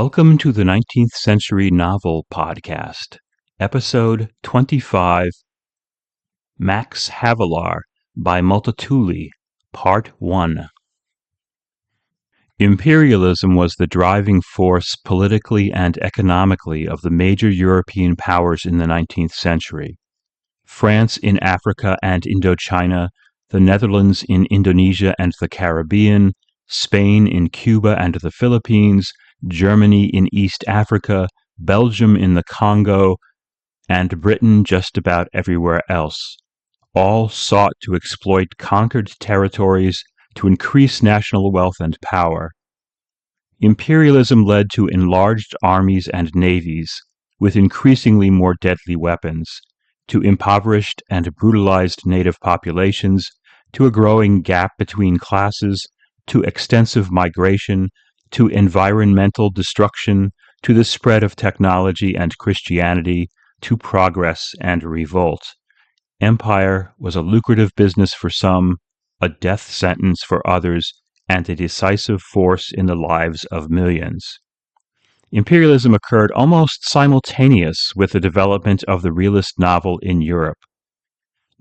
Welcome to the 19th Century Novel Podcast, Episode 25, Max Havelaar by Multatuli, Part 1. Imperialism was the driving force politically and economically of the major European powers in the 19th century. France in Africa and Indochina, the Netherlands in Indonesia and the Caribbean, Spain in Cuba and the Philippines, Germany in East Africa, Belgium in the Congo, and Britain just about everywhere else. All sought to exploit conquered territories to increase national wealth and power. Imperialism led to enlarged armies and navies, with increasingly more deadly weapons, to impoverished and brutalized native populations, to a growing gap between classes, to extensive migration, to environmental destruction, to the spread of technology and Christianity, to progress and revolt. Empire was a lucrative business for some, a death sentence for others, and a decisive force in the lives of millions. Imperialism occurred almost simultaneous with the development of the realist novel in Europe.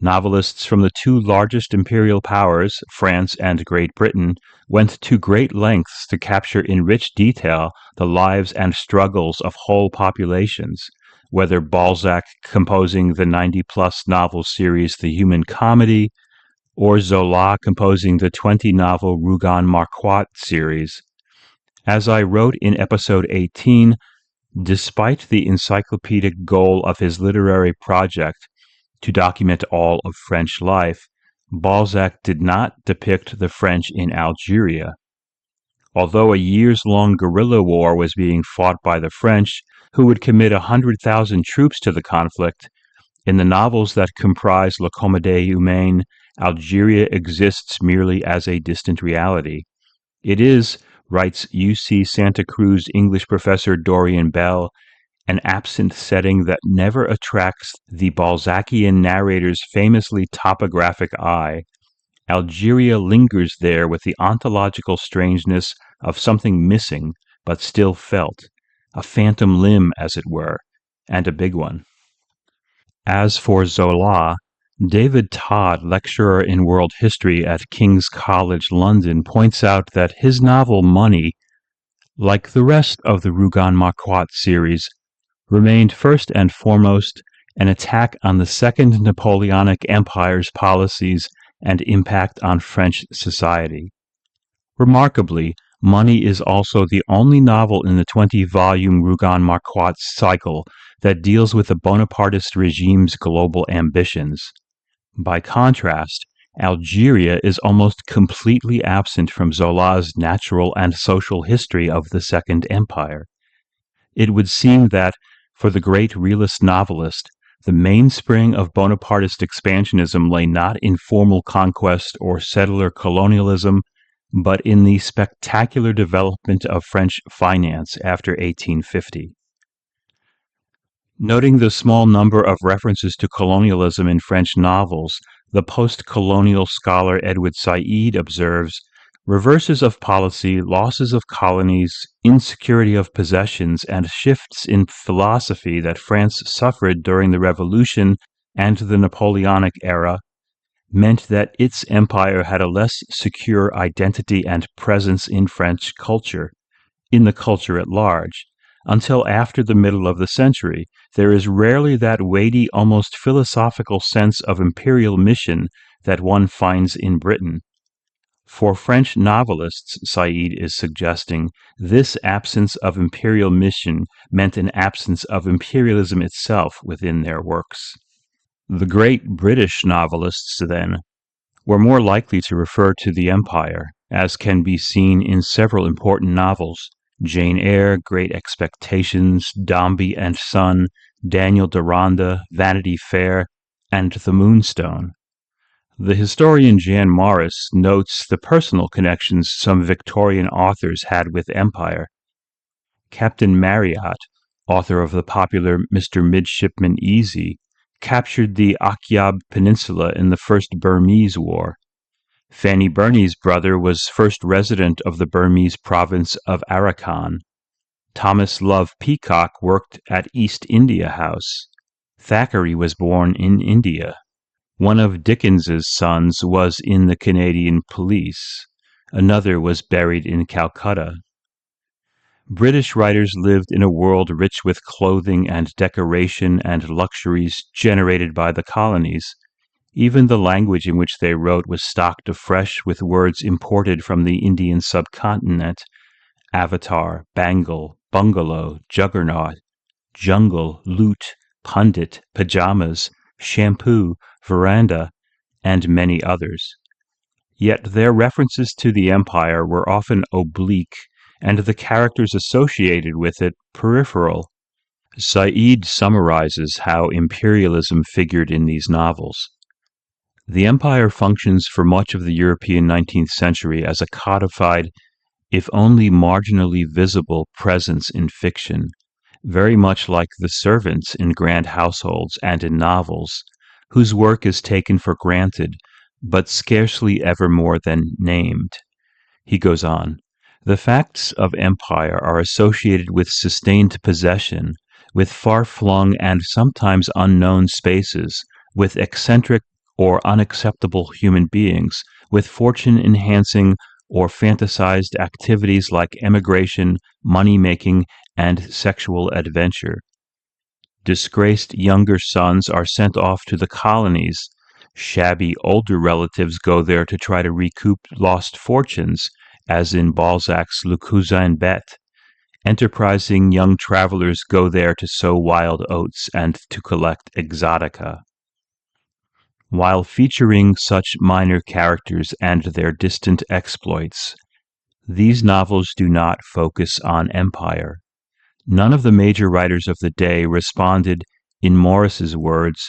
Novelists from the two largest imperial powers, France and Great Britain, went to great lengths to capture in rich detail the lives and struggles of whole populations, whether Balzac composing the 90-plus novel series The Human Comedy, or Zola composing the 20-novel Rougon-Marquardt series. As I wrote in episode 18, despite the encyclopedic goal of his literary project to document all of French life, Balzac did not depict the French in Algeria. Although a years-long guerrilla war was being fought by the French, who would commit 100,000 troops to the conflict, in the novels that comprise La Comédie Humaine, Algeria exists merely as a distant reality. It is, writes UC Santa Cruz English professor Dorian Bell, an absent setting that never attracts the Balzacian narrator's famously topographic eye. Algeria lingers there with the ontological strangeness of something missing but still felt, a phantom limb, as it were, and a big one. As for Zola, David Todd, lecturer in world history at King's College London, points out that his novel Money, like the rest of the Rougon-Marquardt series, remained first and foremost an attack on the Second Napoleonic Empire's policies and impact on French society. Remarkably, Money is also the only novel in the 20-volume Rougon-Marquardt cycle that deals with the Bonapartist regime's global ambitions. By contrast, Algeria is almost completely absent from Zola's natural and social history of the Second Empire. It would seem that, for the great realist novelist, the mainspring of Bonapartist expansionism lay not in formal conquest or settler colonialism, but in the spectacular development of French finance after 1850. Noting the small number of references to colonialism in French novels, the post-colonial scholar Edward Said observes, reverses of policy, losses of colonies, insecurity of possessions, and shifts in philosophy that France suffered during the Revolution and the Napoleonic era meant that its empire had a less secure identity and presence in French culture, in the culture at large. Until after the middle of the century, there is rarely that weighty, almost philosophical sense of imperial mission that one finds in Britain. For French novelists, Said is suggesting, this absence of imperial mission meant an absence of imperialism itself within their works. The great British novelists, then, were more likely to refer to the empire, as can be seen in several important novels: Jane Eyre, Great Expectations, Dombey and Son, Daniel Deronda, Vanity Fair, and The Moonstone. The historian Jan Morris notes the personal connections some Victorian authors had with empire. Captain Marryat, author of the popular Mr. Midshipman Easy, captured the Akyab Peninsula in the First Burmese War. Fanny Burney's brother was first resident of the Burmese province of Arakan. Thomas Love Peacock worked at East India House. Thackeray was born in India. One of Dickens's sons was in the Canadian Police. Another was buried in Calcutta. British writers lived in a world rich with clothing and decoration and luxuries generated by the colonies. Even the language in which they wrote was stocked afresh with words imported from the Indian subcontinent: avatar, bangle, bungalow, juggernaut, jungle, loot, pundit, pajamas, shampoo, veranda, and many others. Yet their references to the empire were often oblique, and the characters associated with it peripheral. Said summarizes how imperialism figured in these novels. The empire functions for much of the European 19th century as a codified, if only marginally visible, presence in fiction, very much like the servants in grand households and in novels, whose work is taken for granted, but scarcely ever more than named. He goes on, the facts of empire are associated with sustained possession, with far-flung and sometimes unknown spaces, with eccentric or unacceptable human beings, with fortune-enhancing or fantasized activities like emigration, money-making, and sexual adventure. Disgraced younger sons are sent off to the colonies. Shabby older relatives go there to try to recoup lost fortunes, as in Balzac's Le Cousin Bête. Enterprising young travelers go there to sow wild oats and to collect exotica. While featuring such minor characters and their distant exploits, these novels do not focus on empire. None of the major writers of the day responded, in Morris's words,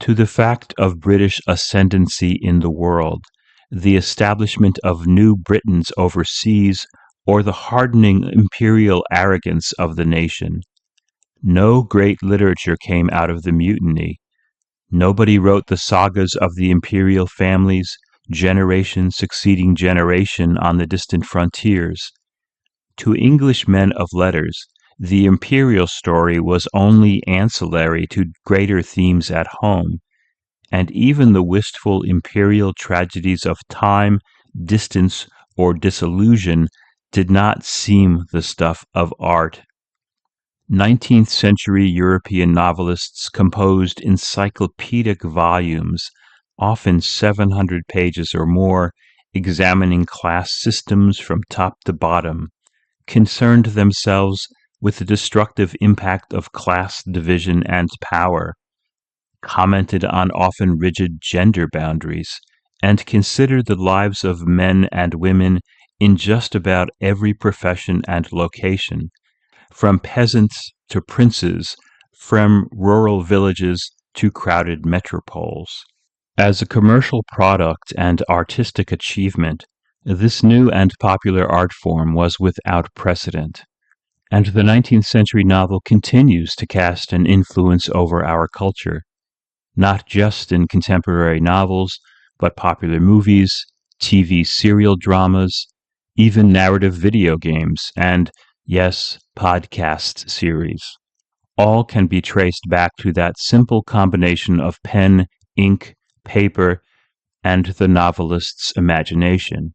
to the fact of British ascendancy in the world, the establishment of New Britons overseas, or the hardening imperial arrogance of the nation. No great literature came out of the mutiny. Nobody wrote the sagas of the imperial families, generation succeeding generation on the distant frontiers. To English men of letters, the imperial story was only ancillary to greater themes at home, and even the wistful imperial tragedies of time, distance, or disillusion did not seem the stuff of art. 19th century European novelists composed encyclopedic volumes, often 700 pages or more, examining class systems from top to bottom, concerned themselves with the destructive impact of class division and power, commented on often rigid gender boundaries, and considered the lives of men and women in just about every profession and location, from peasants to princes, from rural villages to crowded metropoles. As a commercial product and artistic achievement, this new and popular art form was without precedent, and the 19th century novel continues to cast an influence over our culture, not just in contemporary novels, but popular movies, TV serial dramas, even narrative video games, and, yes, podcast series. All can be traced back to that simple combination of pen, ink, paper, and the novelist's imagination.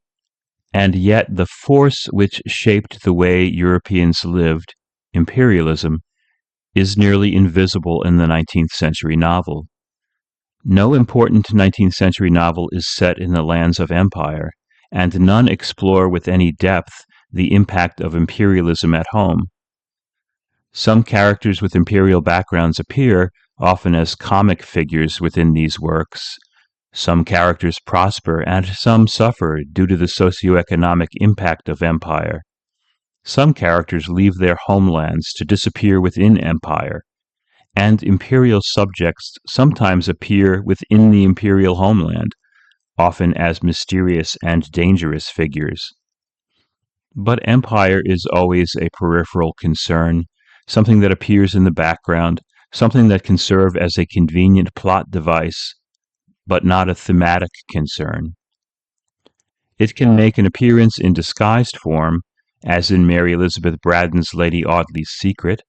And yet the force which shaped the way Europeans lived, imperialism, is nearly invisible in the 19th century novel. No important 19th century novel is set in the lands of empire, and none explore with any depth the impact of imperialism at home. Some characters with imperial backgrounds appear, often as comic figures within these works. Some characters prosper and some suffer due to the socioeconomic impact of empire. Some characters leave their homelands to disappear within empire, and imperial subjects sometimes appear within the imperial homeland, often as mysterious and dangerous figures. But empire is always a peripheral concern, something that appears in the background, something that can serve as a convenient plot device, but not a thematic concern. It can make an appearance in disguised form, as in Mary Elizabeth Braddon's Lady Audley's Secret.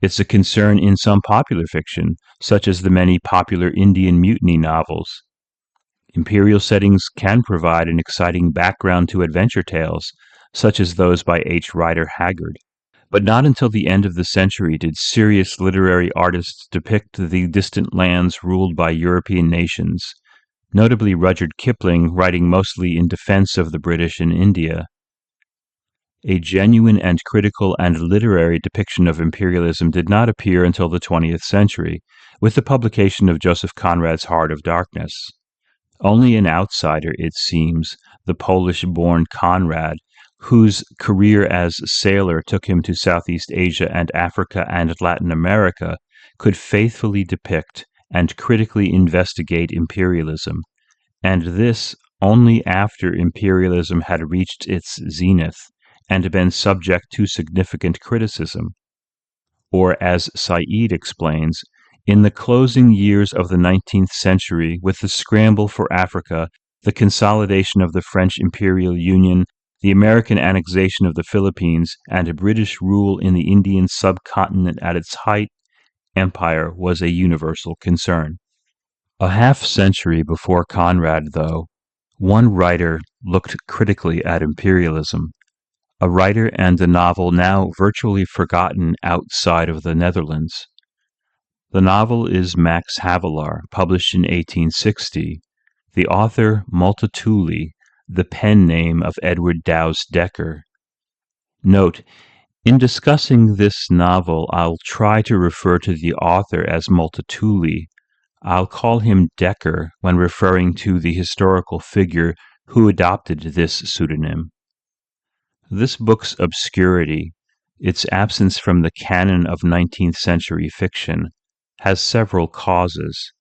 It's a concern in some popular fiction, such as the many popular Indian mutiny novels. Imperial settings can provide an exciting background to adventure tales, such as those by H. Rider Haggard. But not until the end of the century did serious literary artists depict the distant lands ruled by European nations, notably Rudyard Kipling writing mostly in defense of the British in India. A genuine and critical and literary depiction of imperialism did not appear until the 20th century, with the publication of Joseph Conrad's Heart of Darkness. Only an outsider, it seems, the Polish-born Conrad, whose career as sailor took him to Southeast Asia and Africa and Latin America, could faithfully depict and critically investigate imperialism, and this only after imperialism had reached its zenith and been subject to significant criticism. Or, as Said explains, in the closing years of the 19th century, with the scramble for Africa, the consolidation of the French imperial union, the American annexation of the Philippines, and British rule in the Indian subcontinent at its height, empire was a universal concern. A half-century before Conrad, though, one writer looked critically at imperialism, a writer and a novel now virtually forgotten outside of the Netherlands. The novel is Max Havelaar, published in 1860. The author, Multatuli, the pen name of Edward Dowes Dekker. Note, in discussing this novel, I'll try to refer to the author as Multatuli. I'll call him Dekker when referring to the historical figure who adopted this pseudonym. This book's obscurity, its absence from the canon of 19th century fiction, has several causes.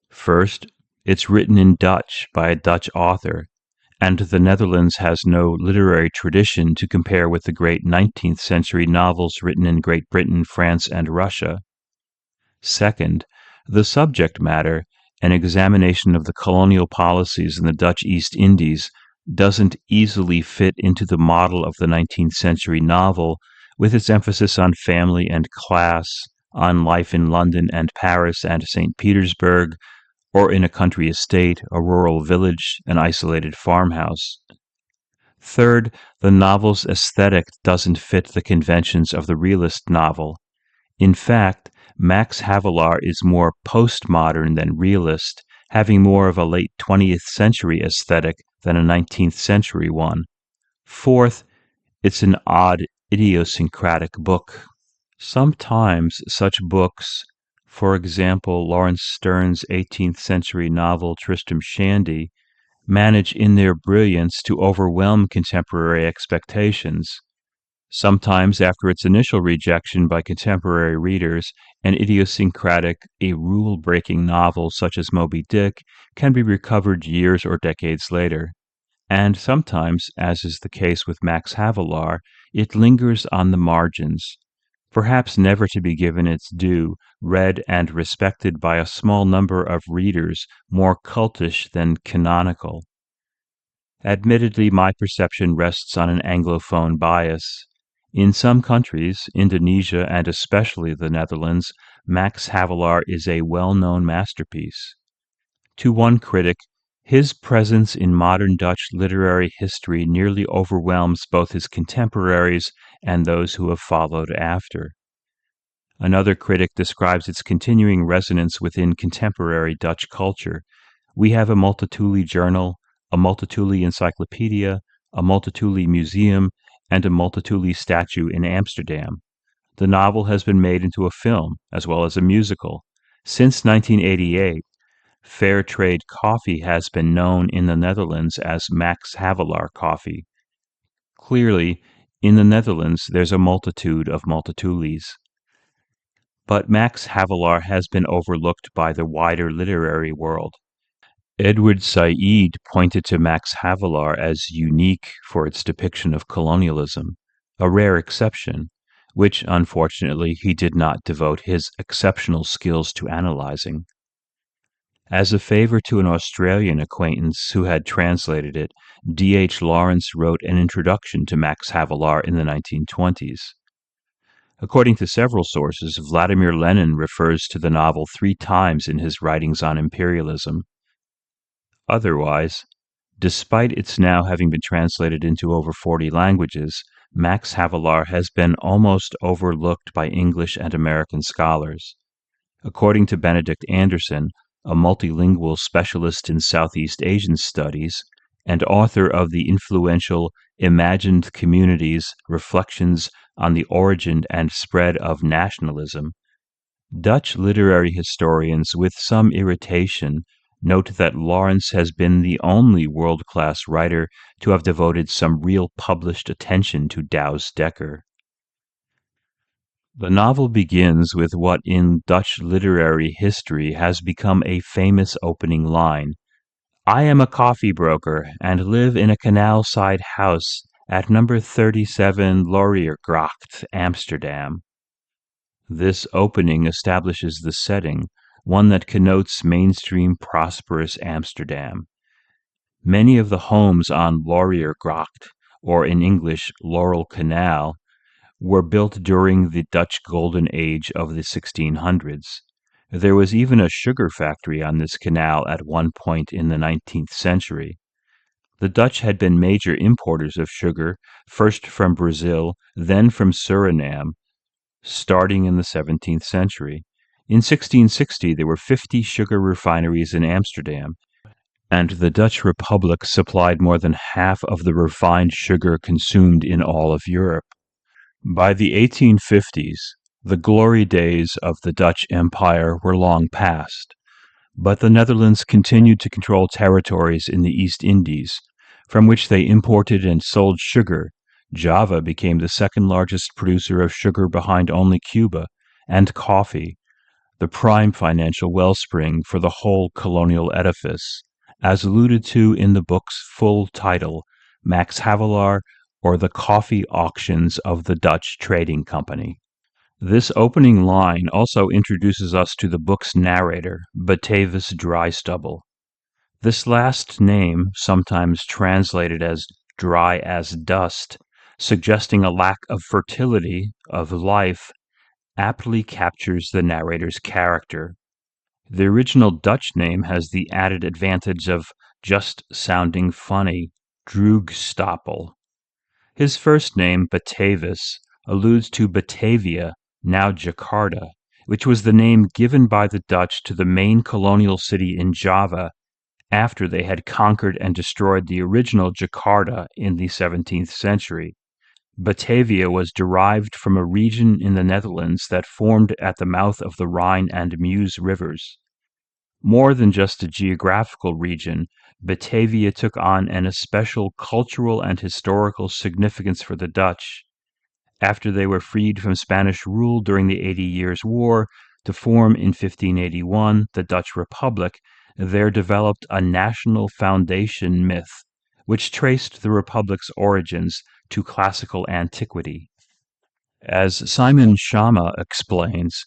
First, it's written in Dutch by a Dutch author, and the Netherlands has no literary tradition to compare with the great 19th century novels written in Great Britain, France, and Russia. Second, the subject matter, an examination of the colonial policies in the Dutch East Indies, doesn't easily fit into the model of the 19th century novel, with its emphasis on family and class, on life in London and Paris and St. Petersburg, or in a country estate, a rural village, an isolated farmhouse. Third, the novel's aesthetic doesn't fit the conventions of the realist novel. In fact, Max Havelaar is more postmodern than realist, having more of a late 20th century aesthetic than a 19th century one. Fourth, it's an odd, idiosyncratic book. Sometimes such books, for example Lawrence Stern's 18th century novel Tristram Shandy, manage in their brilliance to overwhelm contemporary expectations. Sometimes, after its initial rejection by contemporary readers, an idiosyncratic, a rule-breaking novel such as Moby Dick can be recovered years or decades later. And sometimes, as is the case with Max Havelaar, it lingers on the margins, perhaps never to be given its due, read and respected by a small number of readers more cultish than canonical. Admittedly, my perception rests on an Anglophone bias. In some countries, Indonesia and especially the Netherlands, Max Havelaar is a well-known masterpiece. To one critic, his presence in modern Dutch literary history nearly overwhelms both his contemporaries and those who have followed after. Another critic describes its continuing resonance within contemporary Dutch culture. We have a Multatuli journal, a Multatuli encyclopedia, a Multatuli museum, and a Multatuli statue in Amsterdam. The novel has been made into a film, as well as a musical. Since 1988, fair trade coffee has been known in the Netherlands as Max Havelaar coffee. Clearly, in the Netherlands there's a multitude of Multatulis. But Max Havelaar has been overlooked by the wider literary world. Edward Said pointed to Max Havelaar as unique for its depiction of colonialism, a rare exception, which, unfortunately, he did not devote his exceptional skills to analyzing. As a favor to an Australian acquaintance who had translated it, D. H. Lawrence wrote an introduction to Max Havelaar in the 1920s. According to several sources, Vladimir Lenin refers to the novel 3 times in his writings on imperialism. Otherwise, despite its now having been translated into over 40 languages, Max Havelaar has been almost overlooked by English and American scholars. According to Benedict Anderson, a multilingual specialist in Southeast Asian studies and author of the influential Imagined Communities: Reflections on the Origin and Spread of Nationalism, Dutch literary historians, with some irritation, note that Lawrence has been the only world-class writer to have devoted some real published attention to Douwes Dekker. The novel begins with what in Dutch literary history has become a famous opening line: "I am a coffee broker and live in a canal-side house at number 37 Lauriergracht, Amsterdam." This opening establishes the setting, one that connotes mainstream prosperous Amsterdam. Many of the homes on Lauriergracht, or in English Laurel Canal, were built during the Dutch Golden Age of the 1600s. There was even a sugar factory on this canal at one point in the 19th century. The Dutch had been major importers of sugar, first from Brazil, then from Suriname, starting in the 17th century. In 1660, there were 50 sugar refineries in Amsterdam, and the Dutch Republic supplied more than half of the refined sugar consumed in all of Europe. By the 1850s, the glory days of the Dutch Empire were long past, but the Netherlands continued to control territories in the East Indies, from which they imported and sold sugar. Java became the second largest producer of sugar behind only Cuba, and coffee, the prime financial wellspring for the whole colonial edifice, as alluded to in the book's full title, Max Havelaar, or The Coffee Auctions of the Dutch Trading Company. This opening line also introduces us to the book's narrator, Batavia Drystubble. This last name, sometimes translated as dry as dust, suggesting a lack of fertility, of life, aptly captures the narrator's character. The original Dutch name has the added advantage of just sounding funny, Drystubble. His first name, Batavius, alludes to Batavia, now Jakarta, which was the name given by the Dutch to the main colonial city in Java after they had conquered and destroyed the original Jakarta in the 17th century. Batavia was derived from a region in the Netherlands that formed at the mouth of the Rhine and Meuse rivers. More than just a geographical region, Batavia took on an especial cultural and historical significance for the Dutch. After they were freed from Spanish rule during the 80 Years' War to form in 1581 the Dutch Republic, there developed a national foundation myth, which traced the Republic's origins to classical antiquity. As Simon Schama explains,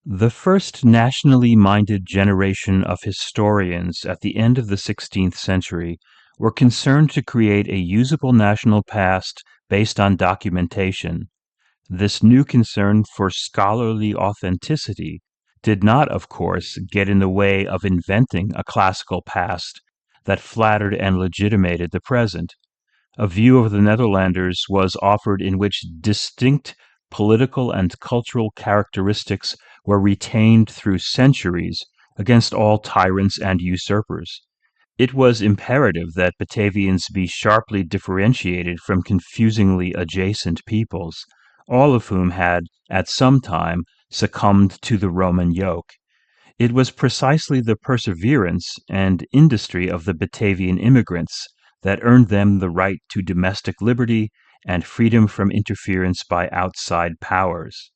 the first nationally minded generation of historians at the end of the 16th century were concerned to create a usable national past based on documentation. This new concern for scholarly authenticity did not, of course, get in the way of inventing a classical past that flattered and legitimated the present. A view of the Netherlanders was offered in which distinct political and cultural characteristics were retained through centuries against all tyrants and usurpers. It was imperative that Batavians be sharply differentiated from confusingly adjacent peoples, all of whom had, at some time, succumbed to the Roman yoke. It was precisely the perseverance and industry of the Batavian immigrants that earned them the right to domestic liberty and freedom from interference by outside powers.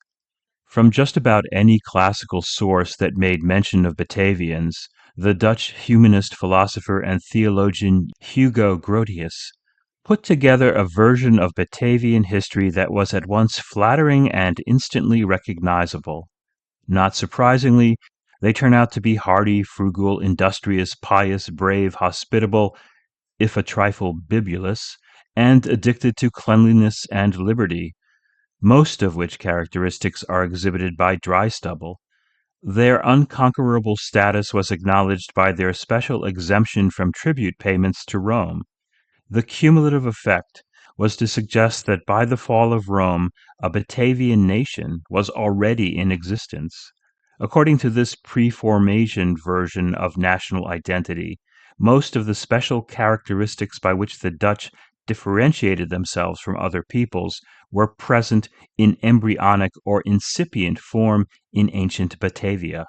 From just about any classical source that made mention of Batavians, the Dutch humanist philosopher and theologian Hugo Grotius put together a version of Batavian history that was at once flattering and instantly recognizable. Not surprisingly, They turn out to be hardy, frugal, industrious, pious, brave, hospitable, if a trifle bibulous, and addicted to cleanliness and liberty, most of which characteristics are exhibited by Drystubble. Their unconquerable status was acknowledged by their special exemption from tribute payments to Rome. The cumulative effect was to suggest that by the fall of Rome, a Batavian nation was already in existence. According to this pre-formation version of national identity, most of the special characteristics by which the Dutch differentiated themselves from other peoples were present in embryonic or incipient form in ancient Batavia.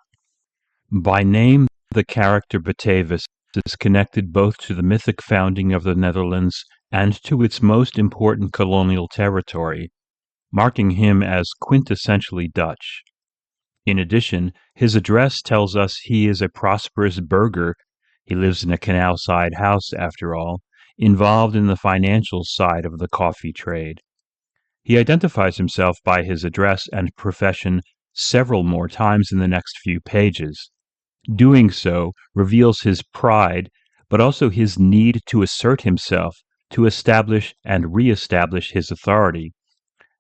By name, the character Batavus is connected both to the mythic founding of the Netherlands and to its most important colonial territory, marking him as quintessentially Dutch. In addition, his address tells us he is a prosperous burgher. He lives in a canal-side house, after all, involved in the financial side of the coffee trade. He identifies himself by his address and profession several more times in the next few pages. Doing so reveals his pride, but also his need to assert himself, to establish and re-establish his authority.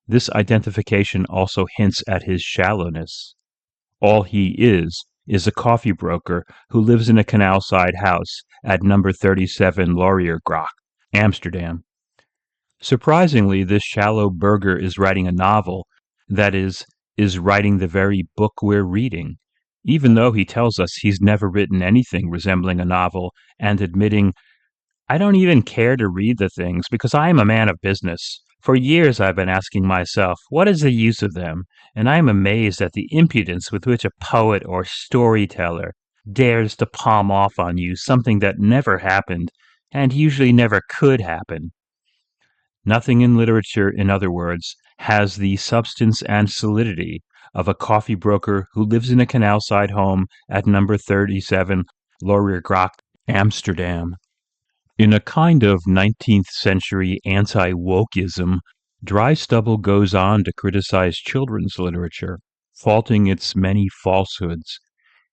This identification also hints at his shallowness. All he is a coffee broker who lives in a canal-side house at number 37 Lauriergracht, Amsterdam. Surprisingly, this shallow burgher is writing a novel, that is writing the very book we're reading, even though he tells us he's never written anything resembling a novel, and admitting, "I don't even care to read the things because I am a man of business. For years I've been asking myself, what is the use of them? And I am amazed at the impudence with which a poet or storyteller dares to palm off on you something that never happened, and usually never could happen." Nothing in literature, in other words, has the substance and solidity of a coffee broker who lives in a canal-side home at number 37 Lauriergracht, Amsterdam. In a kind of 19th century anti-wokeism, Drystubble goes on to criticize children's literature, faulting its many falsehoods.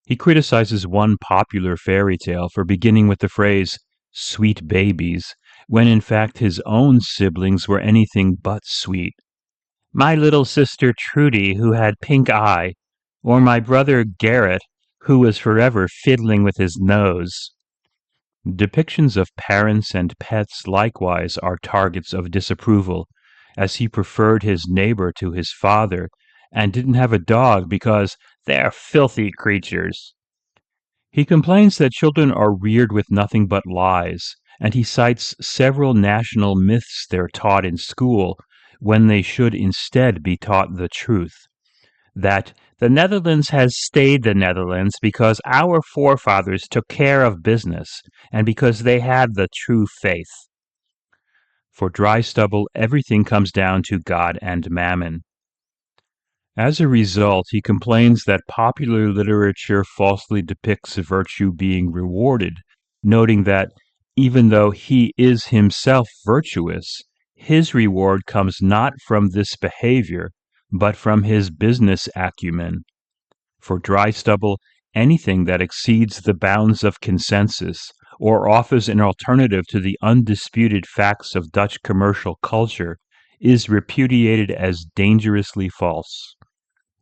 He criticizes one popular fairy tale for beginning with the phrase, "sweet babies," when in fact his own siblings were anything but sweet. "My little sister Trudy, who had pink eye," or "my brother Garrett, who was forever fiddling with his nose." Depictions of parents and pets likewise are targets of disapproval, as he preferred his neighbor to his father, and didn't have a dog because "they're filthy creatures." He complains that children are reared with nothing but lies, and he cites several national myths they're taught in school when they should instead be taught the truth. That the Netherlands has stayed the Netherlands because our forefathers took care of business and because they had the true faith. For Drystubble, everything comes down to God and Mammon. As a result, he complains that popular literature falsely depicts virtue being rewarded, noting that, even though he is himself virtuous, his reward comes not from this behavior, but from his business acumen. For Drystubble, anything that exceeds the bounds of consensus, or offers an alternative to the undisputed facts of Dutch commercial culture, is repudiated as dangerously false.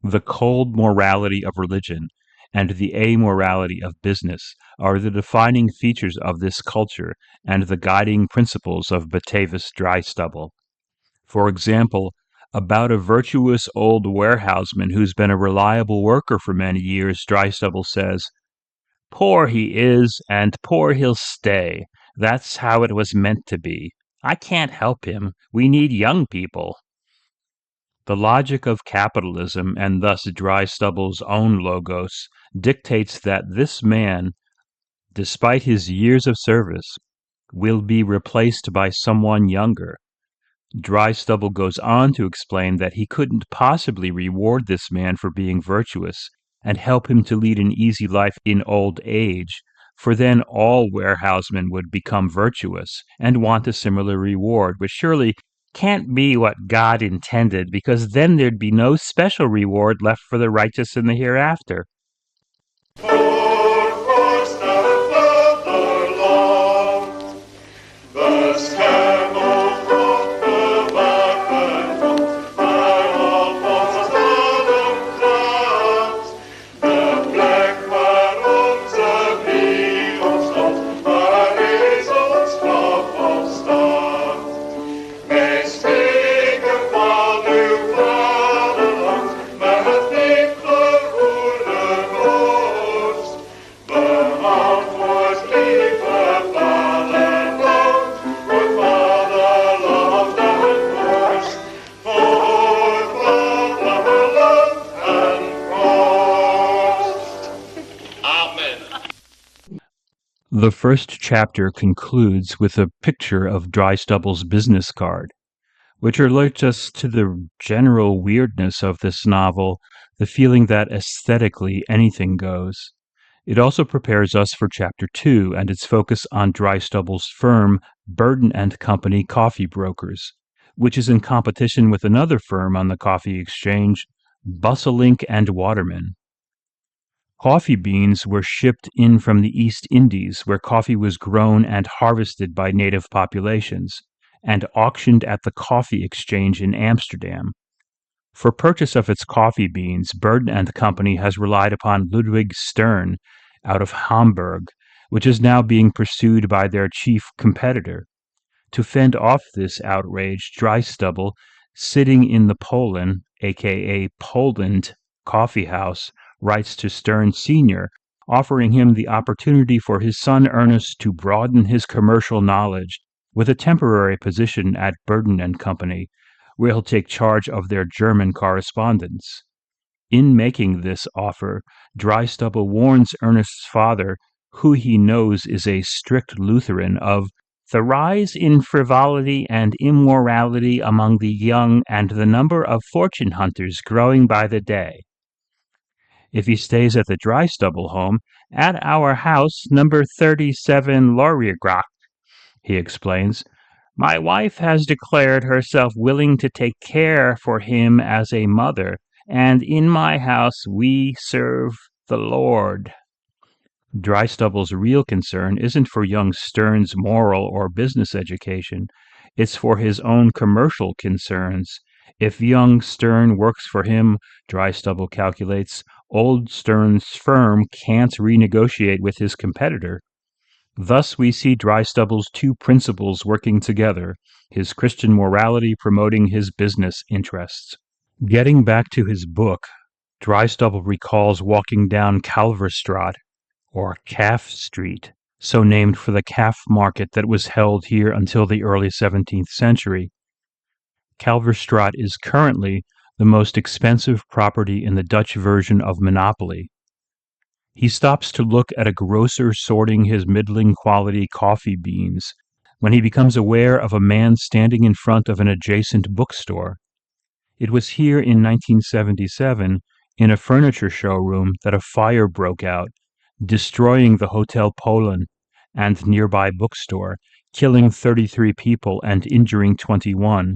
The cold morality of religion and the amorality of business are the defining features of this culture and the guiding principles of Batavus Drystubble. For example, about a virtuous old warehouseman who's been a reliable worker for many years, Drystubble says, "Poor he is, and poor he'll stay. That's how it was meant to be. I can't help him. We need young people." The logic of capitalism, and thus Drystubble's own logos, dictates that this man, despite his years of service, will be replaced by someone younger. Drystubble goes on to explain that he couldn't possibly reward this man for being virtuous and help him to lead an easy life in old age, for then all warehousemen would become virtuous and want a similar reward, which surely can't be what God intended, because then there'd be no special reward left for the righteous in the hereafter. The first chapter concludes with a picture of Drystubble's business card, which alerts us to the general weirdness of this novel, the feeling that aesthetically anything goes. It also prepares us for Chapter 2 and its focus on Drystubble's firm, Burden and Company Coffee Brokers, which is in competition with another firm on the coffee exchange, Busselink and Waterman. Coffee beans were shipped in from the East Indies, where coffee was grown and harvested by native populations, and auctioned at the Coffee Exchange in Amsterdam. For purchase of its coffee beans, Burden and Company has relied upon Ludwig Stern out of Hamburg, which is now being pursued by their chief competitor. To fend off this outrage, Drystubble, sitting in the Polen, aka Poland, coffee house, writes to Stern Sr., offering him the opportunity for his son Ernest to broaden his commercial knowledge with a temporary position at Burden and Company, where he'll take charge of their German correspondence. In making this offer, Drystubble warns Ernest's father, who he knows is a strict Lutheran, of the rise in frivolity and immorality among the young and the number of fortune hunters growing by the day. If he stays at the Drystubble home, at our house, number 37 Lauriergracht, he explains, my wife has declared herself willing to take care for him as a mother, and in my house we serve the Lord. Drystubble's real concern isn't for young Stern's moral or business education. It's for his own commercial concerns. If young Stern works for him, Drystubble calculates, old Stern's firm can't renegotiate with his competitor. Thus we see Drystubble's two principles working together, his Christian morality promoting his business interests. Getting back to his book, Drystubble recalls walking down Kalverstraat, or Calf Street, so named for the calf market that was held here until the early 17th century. Kalverstraat is currently the most expensive property in the Dutch version of Monopoly. He stops to look at a grocer sorting his middling quality coffee beans when he becomes aware of a man standing in front of an adjacent bookstore. It was here in 1977, in a furniture showroom, that a fire broke out, destroying the Hotel Polen and nearby bookstore, killing 33 people and injuring 21.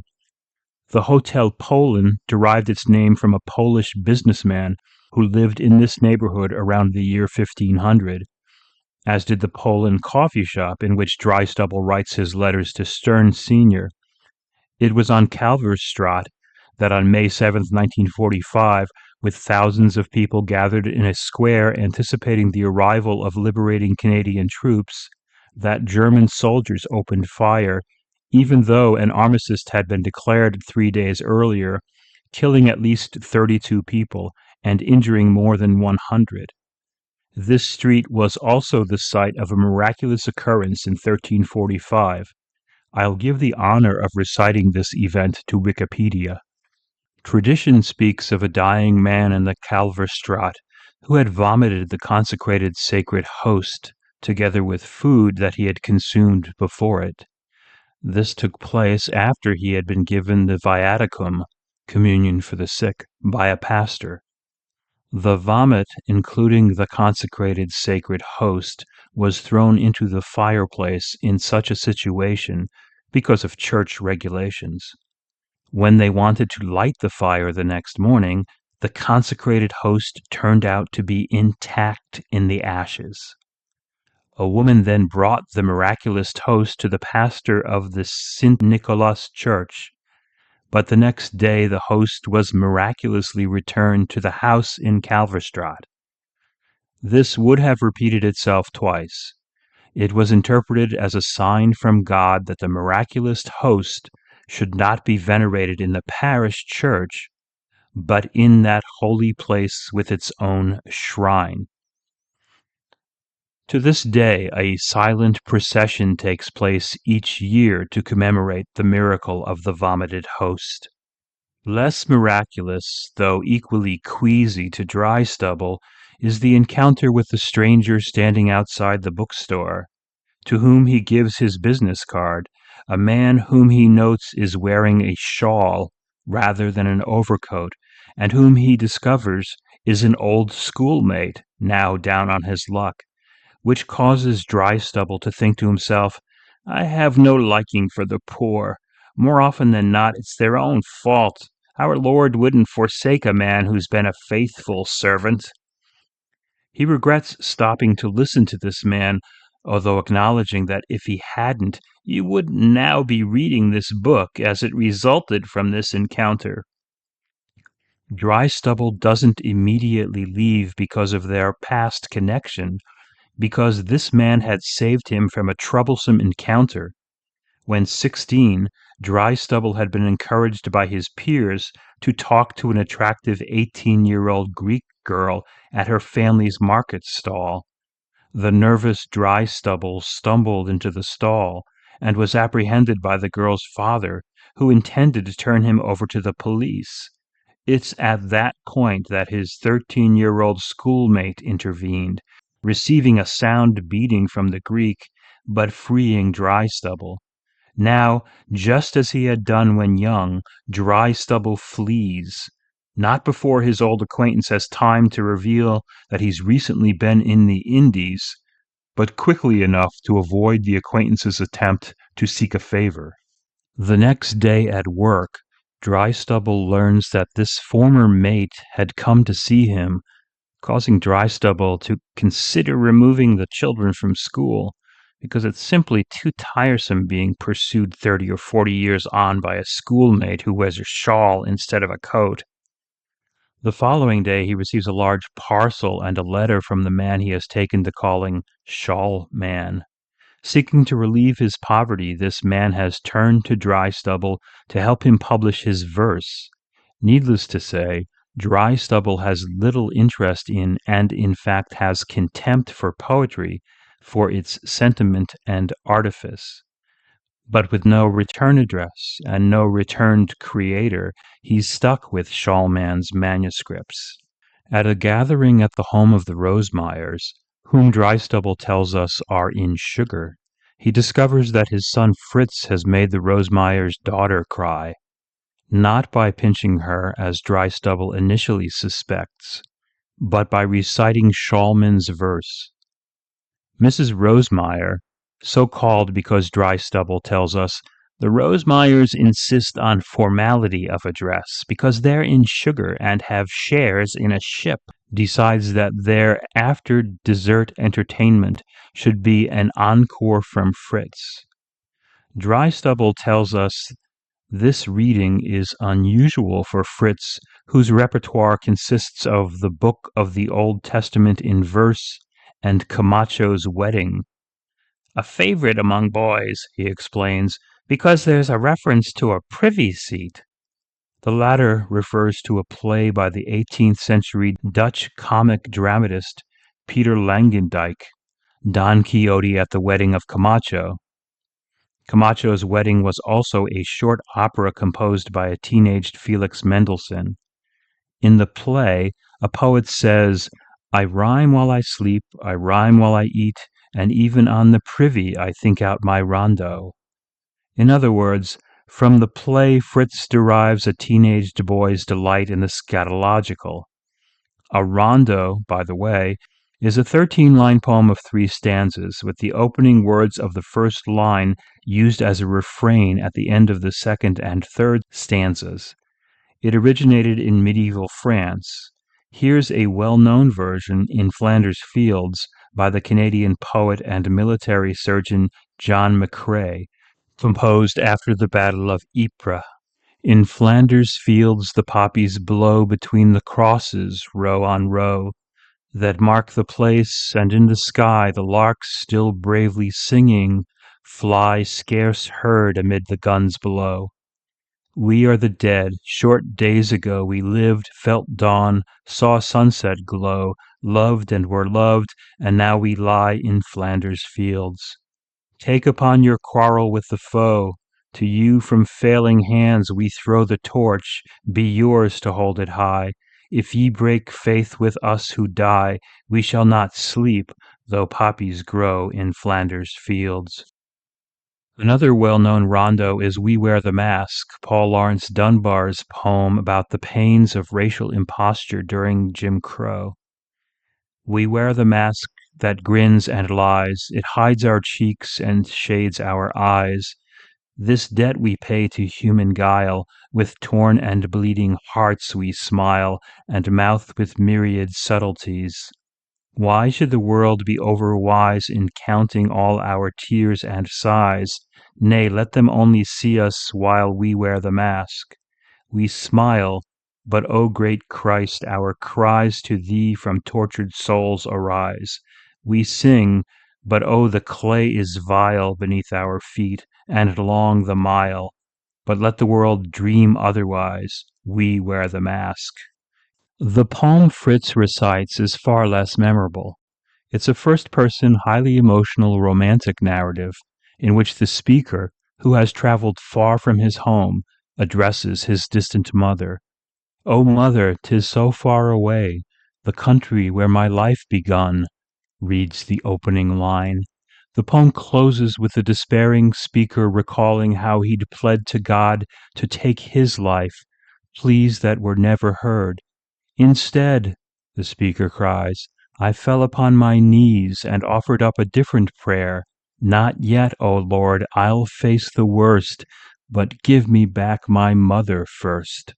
The Hotel Polen derived its name from a Polish businessman who lived in this neighborhood around the year 1500, as did the Polen coffee shop in which Drystubble writes his letters to Stern Sr. It was on Kalverstraat that on May 7, 1945, with thousands of people gathered in a square anticipating the arrival of liberating Canadian troops, that German soldiers opened fire, even though an armistice had been declared 3 days earlier, killing at least 32 people and injuring more than 100. This street was also the site of a miraculous occurrence in 1345. I'll give the honor of reciting this event to Wikipedia. Tradition speaks of a dying man in the Kalverstraat who had vomited the consecrated sacred host, together with food that he had consumed before it. This took place after he had been given the viaticum, communion for the sick, by a pastor. The vomit, including the consecrated sacred host, was thrown into the fireplace in such a situation because of church regulations. When they wanted to light the fire the next morning, the consecrated host turned out to be intact in the ashes. A woman then brought the miraculous host to the pastor of the St. Nicholas Church, but the next day the host was miraculously returned to the house in Kalverstraat. This would have repeated itself twice. It was interpreted as a sign from God that the miraculous host should not be venerated in the parish church, but in that holy place with its own shrine. To this day, a silent procession takes place each year to commemorate the miracle of the vomited host. Less miraculous, though equally queasy to Drystubble, is the encounter with the stranger standing outside the bookstore, to whom he gives his business card, a man whom he notes is wearing a shawl rather than an overcoat, and whom he discovers is an old schoolmate, now down on his luck, which causes Drystubble to think to himself, I have no liking for the poor. More often than not, it's their own fault. Our Lord wouldn't forsake a man who's been a faithful servant. He regrets stopping to listen to this man, although acknowledging that if he hadn't, you wouldn't now be reading this book as it resulted from this encounter. Drystubble doesn't immediately leave because of their past connection, because this man had saved him from a troublesome encounter. When 16, Drystubble had been encouraged by his peers to talk to an attractive 18-year-old Greek girl at her family's market stall. The nervous Drystubble stumbled into the stall and was apprehended by the girl's father, who intended to turn him over to the police. It's at that point that his 13-year-old schoolmate intervened, receiving a sound beating from the Greek, but freeing Drystubble. Now, just as he had done when young, Drystubble flees, not before his old acquaintance has time to reveal that he's recently been in the Indies, but quickly enough to avoid the acquaintance's attempt to seek a favor. The next day at work, Drystubble learns that this former mate had come to see him, causing Drystubble to consider removing the children from school, because it's simply too tiresome being pursued 30 or 40 years on by a schoolmate who wears a shawl instead of a coat. The following day he receives a large parcel and a letter from the man he has taken to calling Shawlman. Seeking to relieve his poverty, this man has turned to Drystubble to help him publish his verse. Needless to say, Drystubble has little interest in, and in fact has contempt for poetry, for its sentiment and artifice. But with no return address and no returned creator, he's stuck with Shawlman's manuscripts. At a gathering at the home of the Rosemeyers, whom Drystubble tells us are in sugar, he discovers that his son Fritz has made the Rosemeyers' daughter cry, not by pinching her as Drystubble initially suspects, but by reciting Shawlman's verse. Mrs. Rosemeyer, so called because Drystubble tells us the Rosemeyers insist on formality of address because they're in sugar and have shares in a ship, decides that their after-dessert entertainment should be an encore from Fritz. Drystubble tells us this reading is unusual for Fritz, whose repertoire consists of the Book of the Old Testament in verse and Camacho's Wedding. A favorite among boys, he explains, because there's a reference to a privy seat. The latter refers to a play by the 18th century Dutch comic dramatist Peter Langendijk, Don Quixote at the Wedding of Camacho. Camacho's Wedding was also a short opera composed by a teenaged Felix Mendelssohn. In the play, a poet says, I rhyme while I sleep, I rhyme while I eat, and even on the privy I think out my rondo. In other words, from the play Fritz derives a teenaged boy's delight in the scatological. A rondo, by the way, is a 13-line poem of 3 stanzas, with the opening words of the first line used as a refrain at the end of the second and third stanzas. It originated in medieval France. Here's a well-known version in Flanders Fields by the Canadian poet and military surgeon John McCrae, composed after the Battle of Ypres. In Flanders Fields the poppies blow between the crosses, row on row, that mark the place, and in the sky the larks still bravely singing fly scarce heard amid the guns below. We are the dead. Short days ago we lived, felt dawn, saw sunset glow, loved and were loved, and now we lie in Flanders Fields. Take upon your quarrel with the foe. To you from failing hands we throw the torch, be yours to hold it high. If ye break faith with us who die, we shall not sleep, though poppies grow in Flanders Fields. Another well-known rondo is We Wear the Mask, Paul Laurence Dunbar's poem about the pains of racial imposture during Jim Crow. We wear the mask that grins and lies, it hides our cheeks and shades our eyes. This debt we pay to human guile, with torn and bleeding hearts we smile, and mouth with myriad subtleties. Why should the world be overwise in counting all our tears and sighs? Nay, let them only see us while we wear the mask. We smile, but, O great Christ, our cries to thee from tortured souls arise. We sing, but, oh, the clay is vile beneath our feet, and long the mile. But let the world dream otherwise, we wear the mask. The poem Fritz recites is far less memorable. It's a first-person, highly emotional, romantic narrative in which the speaker, who has traveled far from his home, addresses his distant mother. "O mother, 'tis so far away, the country where my life begun," reads the opening line. The poem closes with the despairing speaker recalling how he'd pled to God to take his life, pleas that were never heard. "Instead," the speaker cries, "I fell upon my knees and offered up a different prayer. Not yet, O Lord, I'll face the worst, but give me back my mother first."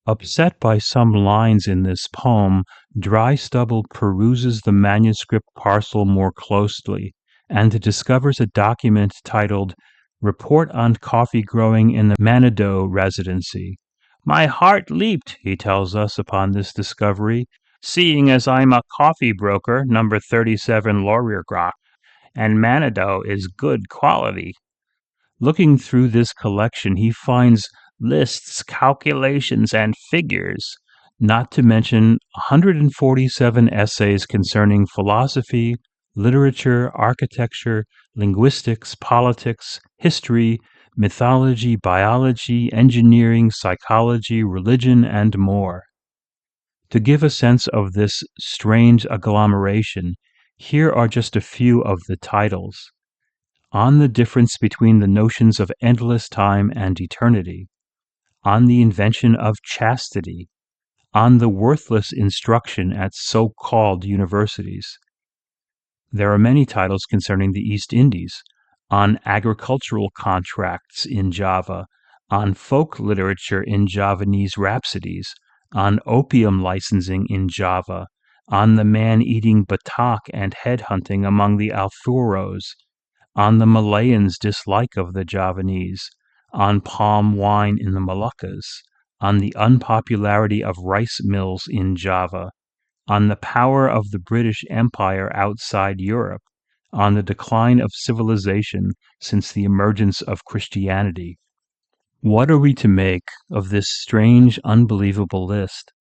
Upset by some lines in this poem, Drystubble peruses the manuscript parcel more closely and discovers a document titled "Report on Coffee Growing in the Manitou Residency." "My heart leaped," he tells us upon this discovery, "seeing as I'm a coffee broker, number 37 Lauriergracht, and Manitou is good quality." Looking through this collection, he finds lists, calculations, and figures, not to mention 147 essays concerning philosophy, literature, architecture, linguistics, politics, history, mythology, biology, engineering, psychology, religion, and more. To give a sense of this strange agglomeration, here are just a few of the titles. On the difference between the notions of endless time and eternity, on the invention of chastity, on the worthless instruction at so-called universities. There are many titles concerning the East Indies, on agricultural contracts in Java, on folk literature in Javanese rhapsodies, on opium licensing in Java, on the man-eating Batak and headhunting among the Alfuros, on the Malayans' dislike of the Javanese, on palm wine in the Moluccas, on the unpopularity of rice mills in Java, on the power of the British Empire outside Europe, on the decline of civilization since the emergence of Christianity. What are we to make of this strange, unbelievable list?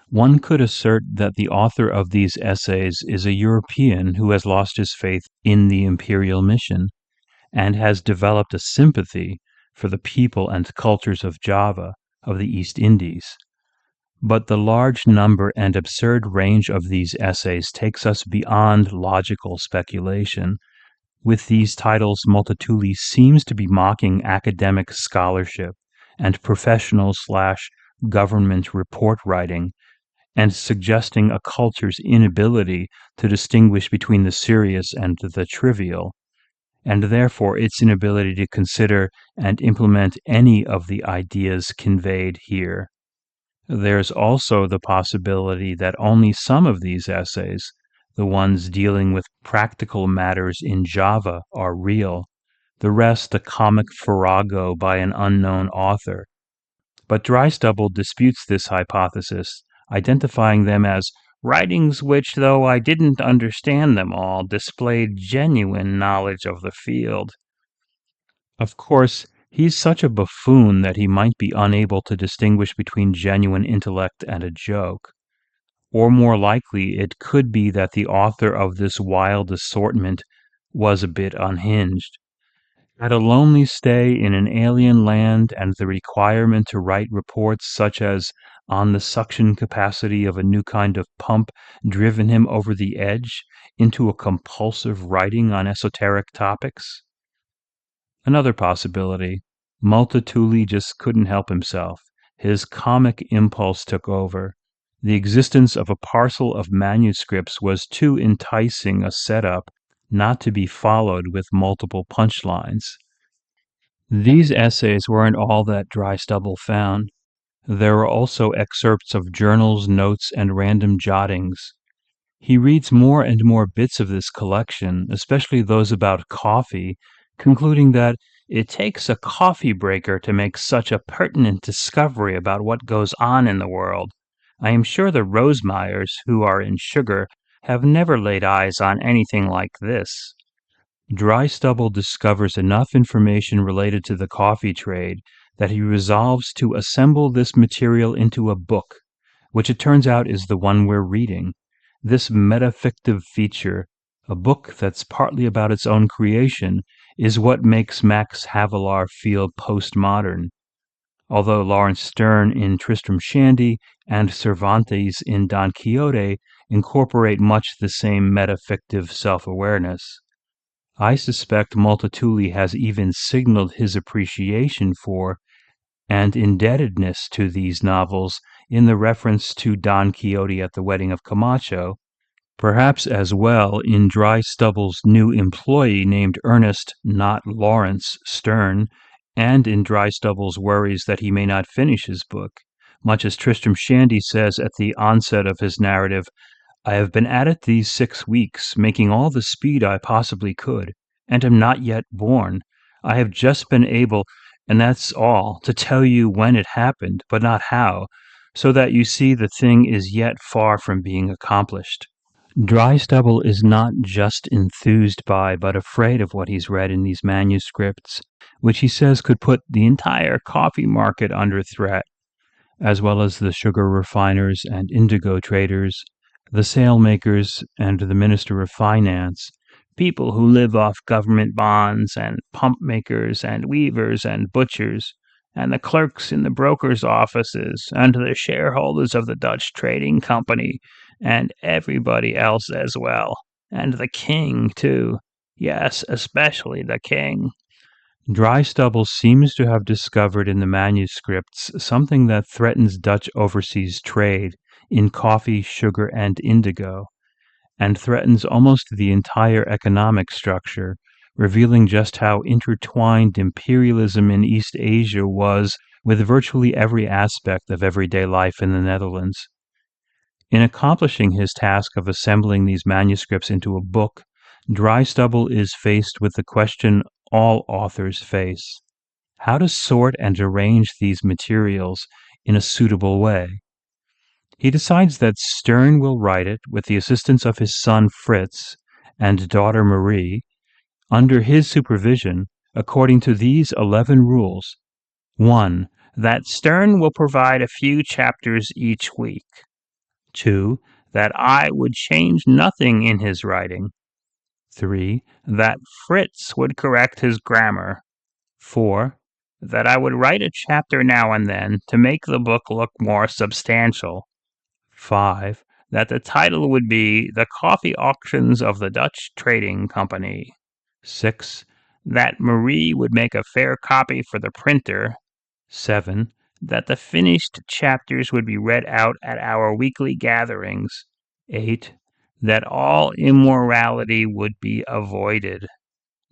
One could assert that the author of these essays is a European who has lost his faith in the imperial mission and has developed a sympathy for the people and cultures of Java, of the East Indies. But the large number and absurd range of these essays takes us beyond logical speculation. With these titles, Multatuli seems to be mocking academic scholarship and professional/government report writing, and suggesting a culture's inability to distinguish between the serious and the trivial. and therefore its inability to consider and implement any of the ideas conveyed here. There's also the possibility that only some of these essays, the ones dealing with practical matters in Java, are real, the rest a comic farrago by an unknown author. But Drystubble disputes this hypothesis, identifying them as writings which, though I didn't understand them all, displayed genuine knowledge of the field. Of course, he's such a buffoon that he might be unable to distinguish between genuine intellect and a joke. Or more likely, it could be that the author of this wild assortment was a bit unhinged. Had a lonely stay in an alien land and the requirement to write reports such as on the suction capacity of a new kind of pump driven him over the edge into a compulsive writing on esoteric topics? Another possibility. Multatuli just couldn't help himself. His comic impulse took over. The existence of a parcel of manuscripts was too enticing a setup not to be followed with multiple punchlines. These essays weren't all that Drystubble found. There were also excerpts of journals, notes, and random jottings. He reads more and more bits of this collection, especially those about coffee, concluding that it takes a coffee breaker to make such a pertinent discovery about what goes on in the world. I am sure the Rosemeyers, who are in sugar, have never laid eyes on anything like this. Drystubble discovers enough information related to the coffee trade that he resolves to assemble this material into a book, which it turns out is the one we're reading. This metafictive feature, a book that's partly about its own creation, is what makes Max Havelaar feel postmodern. Although Lawrence Sterne in Tristram Shandy and Cervantes in Don Quixote incorporate much the same metafictive self-awareness. I suspect Multatuli has even signaled his appreciation for and indebtedness to these novels in the reference to Don Quixote at the Wedding of Camacho, perhaps as well in Drystubble's new employee named Ernest, not Lawrence, Sterne, and in Drystubble's worries that he may not finish his book, much as Tristram Shandy says at the onset of his narrative, I have been at it these 6 weeks, making all the speed I possibly could, and am not yet born. I have just been able, and that's all, to tell you when it happened, but not how, so that you see the thing is yet far from being accomplished. Drystubble is not just enthused by, but afraid of what he's read in these manuscripts, which he says could put the entire coffee market under threat, as well as the sugar refiners and indigo traders, the sailmakers and the Minister of Finance, people who live off government bonds, and pump makers and weavers and butchers, and the clerks in the brokers' offices, and the shareholders of the Dutch Trading Company, and everybody else as well, and the king, too. Yes, especially the king. Drystubble seems to have discovered in the manuscripts something that threatens Dutch overseas trade in coffee, sugar, and indigo, and threatens almost the entire economic structure, revealing just how intertwined imperialism in East Asia was with virtually every aspect of everyday life in the Netherlands. In accomplishing his task of assembling these manuscripts into a book, Drystubble is faced with the question all authors face: how to sort and arrange these materials in a suitable way. He decides that Sterne will write it with the assistance of his son Fritz and daughter Marie, under his supervision, according to these 11 rules. 1. That Sterne will provide a few chapters each week. 2. That I would change nothing in his writing. 3. That Fritz would correct his grammar. 4. That I would write a chapter now and then to make the book look more substantial. 5. That the title would be The Coffee Auctions of the Dutch Trading Company. 6. That Marie would make a fair copy for the printer. 7. That the finished chapters would be read out at our weekly gatherings. 8. That all immorality would be avoided.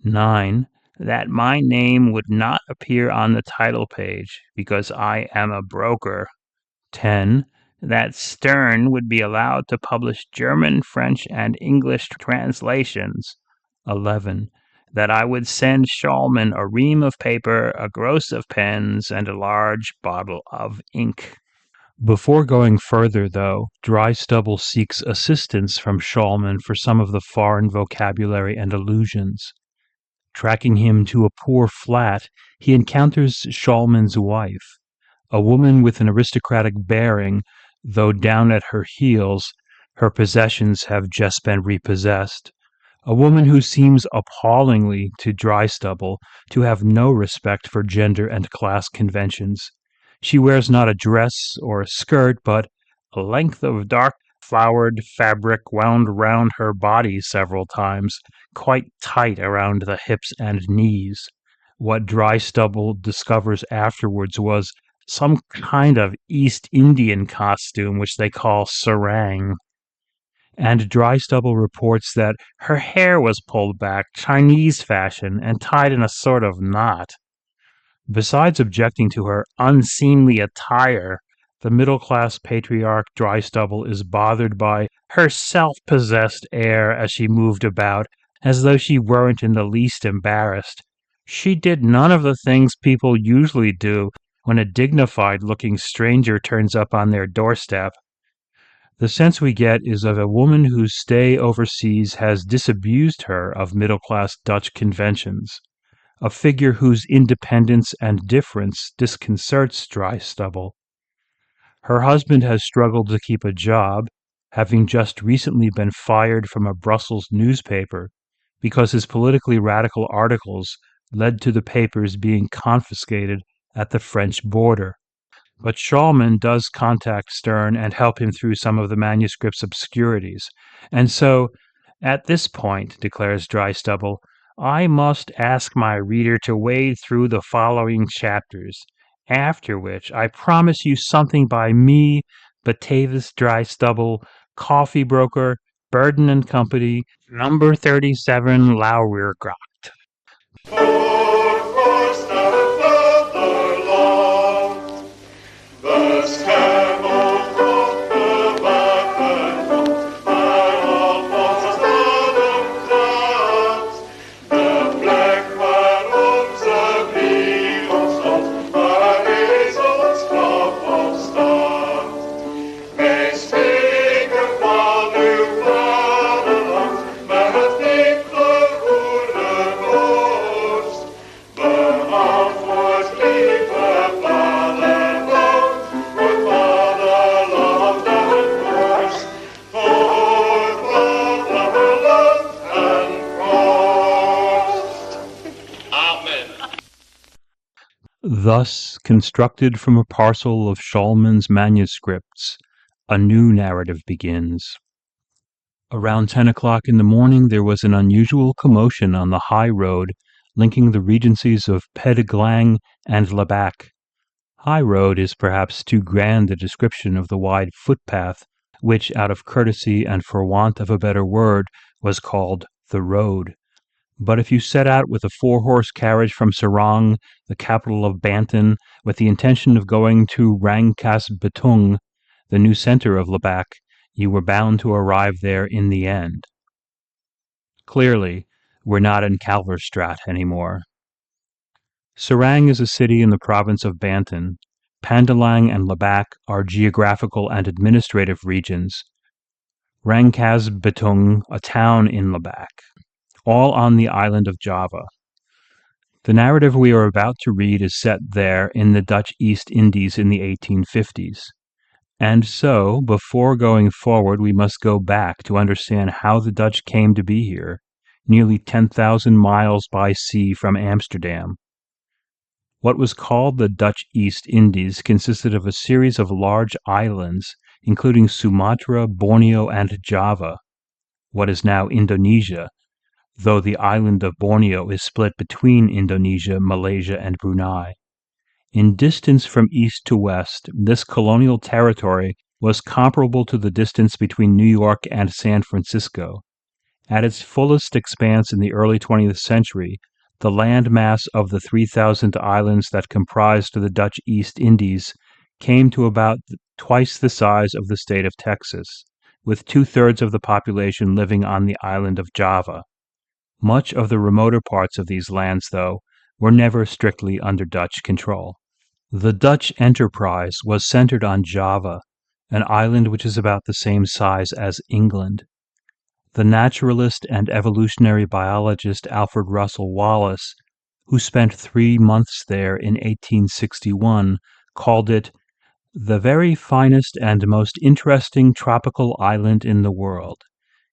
9. That my name would not appear on the title page because I am a broker. 10. That Stern would be allowed to publish German, French, and English translations. 11. That I would send Shawlman a ream of paper, a gross of pens, and a large bottle of ink. Before going further, though, Drystubble seeks assistance from Shawlman for some of the foreign vocabulary and allusions. Tracking him to a poor flat, he encounters Shawlman's wife, a woman with an aristocratic bearing, though down at her heels, her possessions have just been repossessed. A woman who seems appallingly to Drystubble to have no respect for gender and class conventions. She wears not a dress or a skirt, but a length of dark flowered fabric wound round her body several times, quite tight around the hips and knees. What Drystubble discovers afterwards was some kind of East Indian costume which they call sarang. And Drystubble reports that her hair was pulled back Chinese fashion and tied in a sort of knot. Besides objecting to her unseemly attire, the middle-class patriarch Drystubble is bothered by her self-possessed air as she moved about, as though she weren't in the least embarrassed. She did none of the things people usually do when a dignified-looking stranger turns up on their doorstep. The sense we get is of a woman whose stay overseas has disabused her of middle-class Dutch conventions, a figure whose independence and difference disconcerts Drystubble. Her husband has struggled to keep a job, having just recently been fired from a Brussels newspaper because his politically radical articles led to the papers being confiscated at the French border. But Shawlman does contact Stern and help him through some of the manuscript's obscurities. And so, at this point, declares Drystubble, I must ask my reader to wade through the following chapters, after which I promise you something by me, Batavia Drystubble, coffee broker, Burden and Company, number 37, Lauriergracht. Thus, constructed from a parcel of Shawlman's manuscripts, a new narrative begins. Around 10 o'clock in the morning there was an unusual commotion on the high road linking the regencies of Pedeglang and Labac. High road is perhaps too grand a description of the wide footpath which, out of courtesy and for want of a better word, was called the road. But if you set out with a 4-horse carriage from Serang, the capital of Banten, with the intention of going to Rangkas-Bitung, the new center of Labac, you were bound to arrive there in the end. Clearly, we're not in Kalverstraat anymore. Serang is a city in the province of Banten. Pandalang and Labac are geographical and administrative regions. Rangkas-Bitung, a town in Labac, all on the island of Java. The narrative we are about to read is set there in the Dutch East Indies in the 1850s. And so, before going forward, we must go back to understand how the Dutch came to be here, nearly 10,000 miles by sea from Amsterdam. What was called the Dutch East Indies consisted of a series of large islands, including Sumatra, Borneo, and Java, what is now Indonesia, though the island of Borneo is split between Indonesia, Malaysia, and Brunei. In distance from east to west, this colonial territory was comparable to the distance between New York and San Francisco, At its fullest expanse in the early 20th century, the landmass of the 3,000 islands that comprised the Dutch East Indies came to about twice the size of the state of Texas, with two-thirds of the population living on the island of Java. Much of the remoter parts of these lands, though, were never strictly under Dutch control. The Dutch enterprise was centered on Java, an island which is about the same size as England. The naturalist and evolutionary biologist Alfred Russel Wallace, who spent 3 months there in 1861, called it the very finest and most interesting tropical island in the world.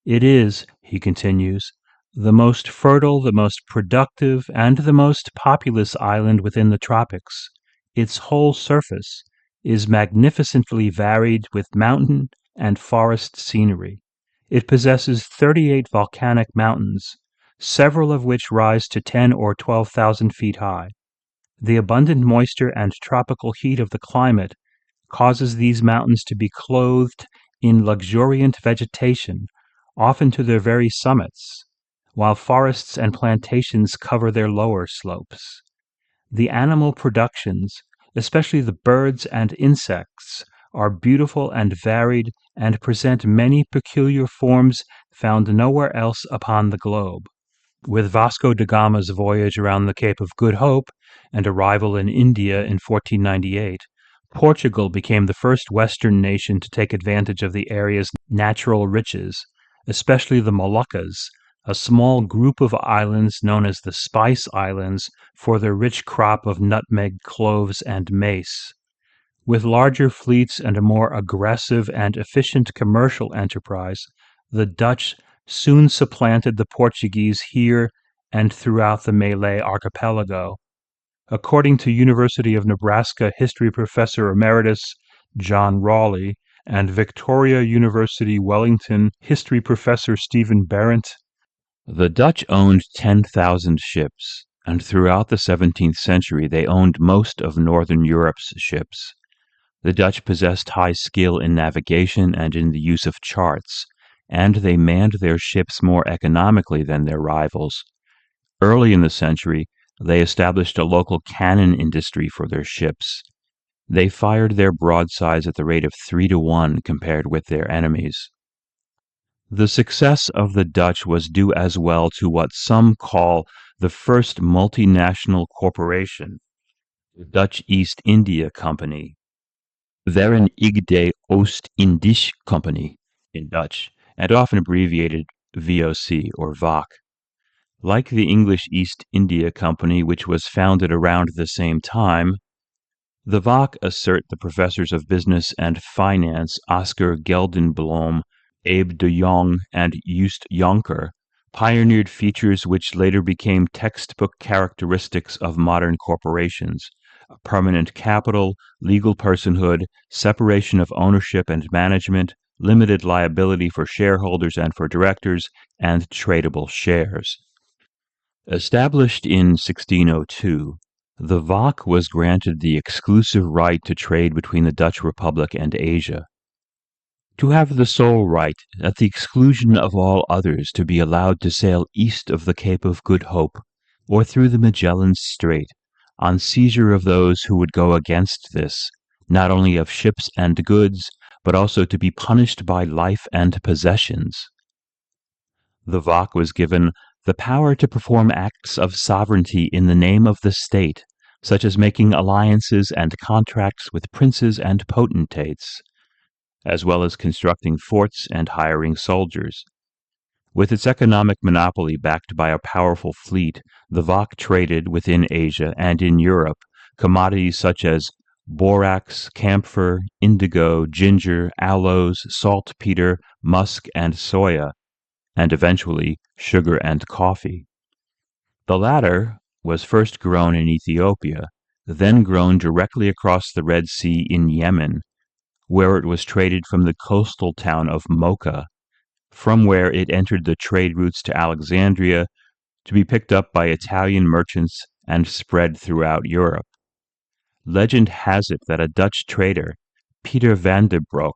It is, he continues, the most fertile, the most productive, and the most populous island within the tropics. Its whole surface is magnificently varied with mountain and forest scenery. It possesses 38 volcanic mountains, several of which rise to 10 or 12,000 feet high. The abundant moisture and tropical heat of the climate causes these mountains to be clothed in luxuriant vegetation, often to their very summits, while forests and plantations cover their lower slopes. The animal productions, especially the birds and insects, are beautiful and varied and present many peculiar forms found nowhere else upon the globe. With Vasco da Gama's voyage around the Cape of Good Hope and arrival in India in 1498, Portugal became the first Western nation to take advantage of the area's natural riches, especially the Moluccas, a small group of islands known as the Spice Islands for their rich crop of nutmeg, cloves, and mace. With larger fleets and a more aggressive and efficient commercial enterprise, the Dutch soon supplanted the Portuguese here and throughout the Malay archipelago. According to University of Nebraska history professor emeritus John Raleigh and Victoria University Wellington history professor Stephen Barrett, the Dutch owned 10,000 ships, and throughout the 17th century they owned most of Northern Europe's ships. The Dutch possessed high skill in navigation and in the use of charts, and they manned their ships more economically than their rivals. Early in the century, they established a local cannon industry for their ships. They fired their broadsides at the rate of 3-to-1 compared with their enemies. The success of the Dutch was due as well to what some call the first multinational corporation, the Dutch East India Company, Verenigde Oost-Indische Company in Dutch, and often abbreviated VOC or VOC. Like the English East India Company, which was founded around the same time, the VOC assert the professors of business and finance Oscar Geldenblom, Abe de Jong, and Joost Jonker pioneered features which later became textbook characteristics of modern corporations: permanent capital, legal personhood, separation of ownership and management, limited liability for shareholders and for directors, and tradable shares. Established in 1602, the VOC was granted the exclusive right to trade between the Dutch Republic and Asia. To have the sole right, at the exclusion of all others, to be allowed to sail east of the Cape of Good Hope, or through the Magellan Strait, on seizure of those who would go against this, not only of ships and goods, but also to be punished by life and possessions. The VOC was given the power to perform acts of sovereignty in the name of the state, such as making alliances and contracts with princes and potentates, as well as constructing forts and hiring soldiers. With its economic monopoly backed by a powerful fleet, the VOC traded within Asia and in Europe commodities such as borax, camphor, indigo, ginger, aloes, saltpeter, musk, and soya, and eventually sugar and coffee. The latter was first grown in Ethiopia, then grown directly across the Red Sea in Yemen, where it was traded from the coastal town of Mocha, from where it entered the trade routes to Alexandria to be picked up by Italian merchants and spread throughout Europe. Legend has it that a Dutch trader, Peter van der Broek,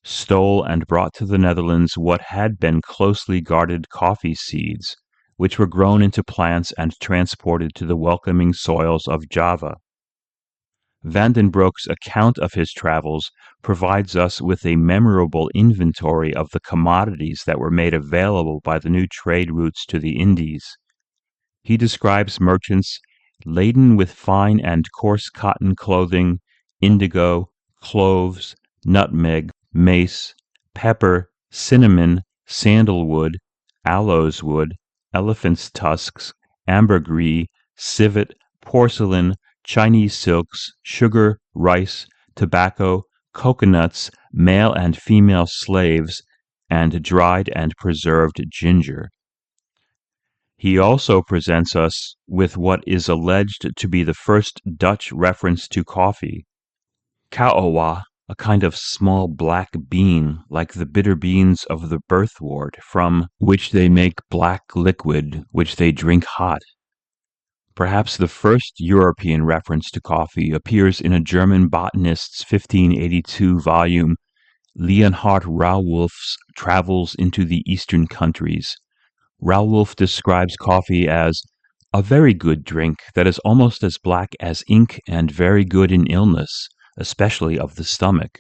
stole and brought to the Netherlands what had been closely guarded coffee seeds, which were grown into plants and transported to the welcoming soils of Java. Van den Broek's account of his travels provides us with a memorable inventory of the commodities that were made available by the new trade routes to the Indies. He describes merchants laden with fine and coarse cotton clothing, indigo, cloves, nutmeg, mace, pepper, cinnamon, sandalwood, aloes wood, elephant's tusks, ambergris, civet, porcelain, Chinese silks, sugar, rice, tobacco, coconuts, male and female slaves, and dried and preserved ginger. He also presents us with what is alleged to be the first Dutch reference to coffee. Kaowa, a kind of small black bean like the bitter beans of the birthwort, from which they make black liquid which they drink hot. Perhaps the first European reference to coffee appears in a German botanist's 1582 volume, Leonhard Rauwolf's Travels into the Eastern Countries. Rauwolf describes coffee as a very good drink that is almost as black as ink and very good in illness, especially of the stomach.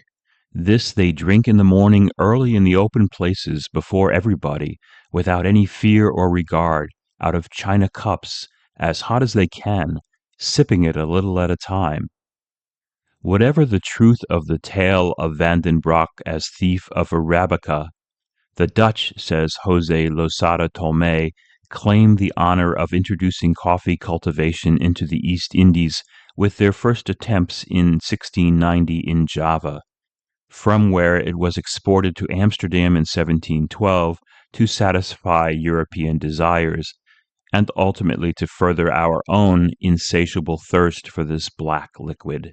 This they drink in the morning early in the open places before everybody, without any fear or regard, out of china cups, as hot as they can, sipping it a little at a time. Whatever the truth of the tale of Van den Broek as thief of Arabica, the Dutch, says José Losada Tomé, claim the honor of introducing coffee cultivation into the East Indies with their first attempts in 1690 in Java, from where it was exported to Amsterdam in 1712 to satisfy European desires, and ultimately to further our own insatiable thirst for this black liquid.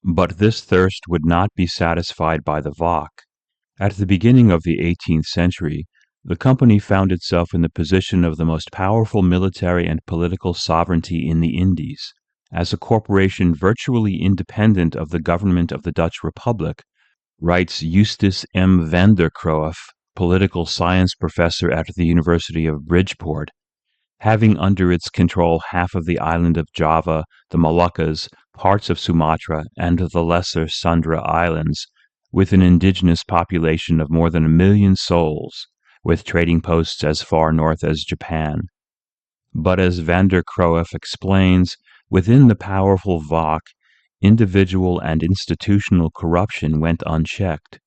But this thirst would not be satisfied by the Vach. At the beginning of the 18th century, the company found itself in the position of the most powerful military and political sovereignty in the Indies. As a corporation virtually independent of the government of the Dutch Republic, writes Justus M. van der Kroef, political science professor at the University of Bridgeport, having under its control half of the island of Java, the Moluccas, parts of Sumatra, and the Lesser Sunda Islands, with an indigenous population of more than 1 million souls, with trading posts as far north as Japan. But as van der Kroef explains, within the powerful Vach, individual and institutional corruption went unchecked.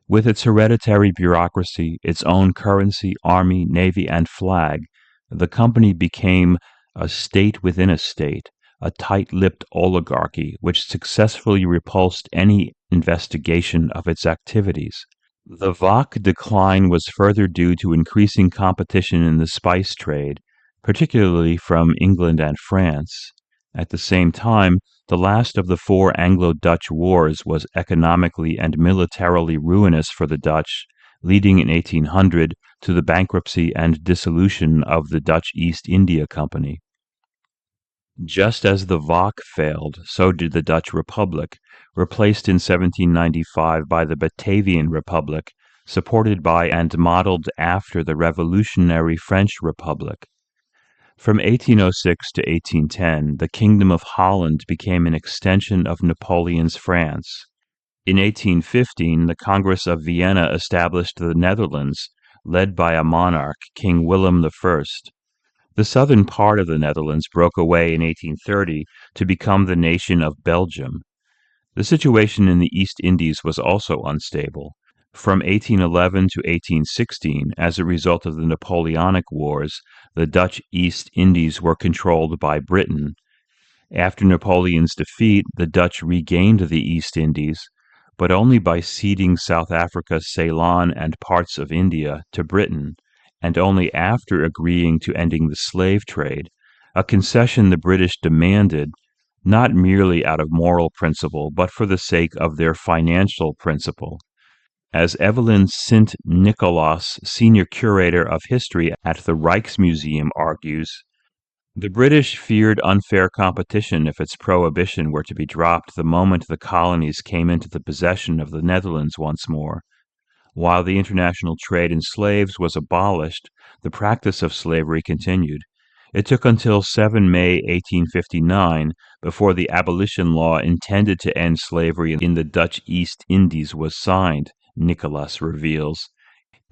With its hereditary bureaucracy, its own currency, army, navy, and flag, the company became a state within a state, a tight-lipped oligarchy which successfully repulsed any investigation of its activities. The Vach decline was further due to increasing competition in the spice trade, particularly from England and France. At the same time, the last of the 4 Anglo-Dutch wars was economically and militarily ruinous for the Dutch, leading in 1800 to the bankruptcy and dissolution of the Dutch East India Company. Just as the Vach failed, so did the Dutch Republic, replaced in 1795 by the Batavian Republic, supported by and modeled after the revolutionary French Republic. From 1806 to 1810, the Kingdom of Holland became an extension of Napoleon's France. In 1815, the Congress of Vienna established the Netherlands, led by a monarch, King Willem I. The southern part of the Netherlands broke away in 1830 to become the nation of Belgium. The situation in the East Indies was also unstable. From 1811 to 1816, as a result of the Napoleonic Wars, the Dutch East Indies were controlled by Britain. After Napoleon's defeat, the Dutch regained the East Indies, but only by ceding South Africa, Ceylon, and parts of India to Britain, and only after agreeing to ending the slave trade, a concession the British demanded, not merely out of moral principle, but for the sake of their financial principle. As Evelyn Sint Nicolaas, senior curator of history at the Rijksmuseum, argues, the British feared unfair competition if its prohibition were to be dropped the moment the colonies came into the possession of the Netherlands once more. While the international trade in slaves was abolished, the practice of slavery continued. It took until 7 May 1859 before the abolition law intended to end slavery in the Dutch East Indies was signed, Nicholas reveals.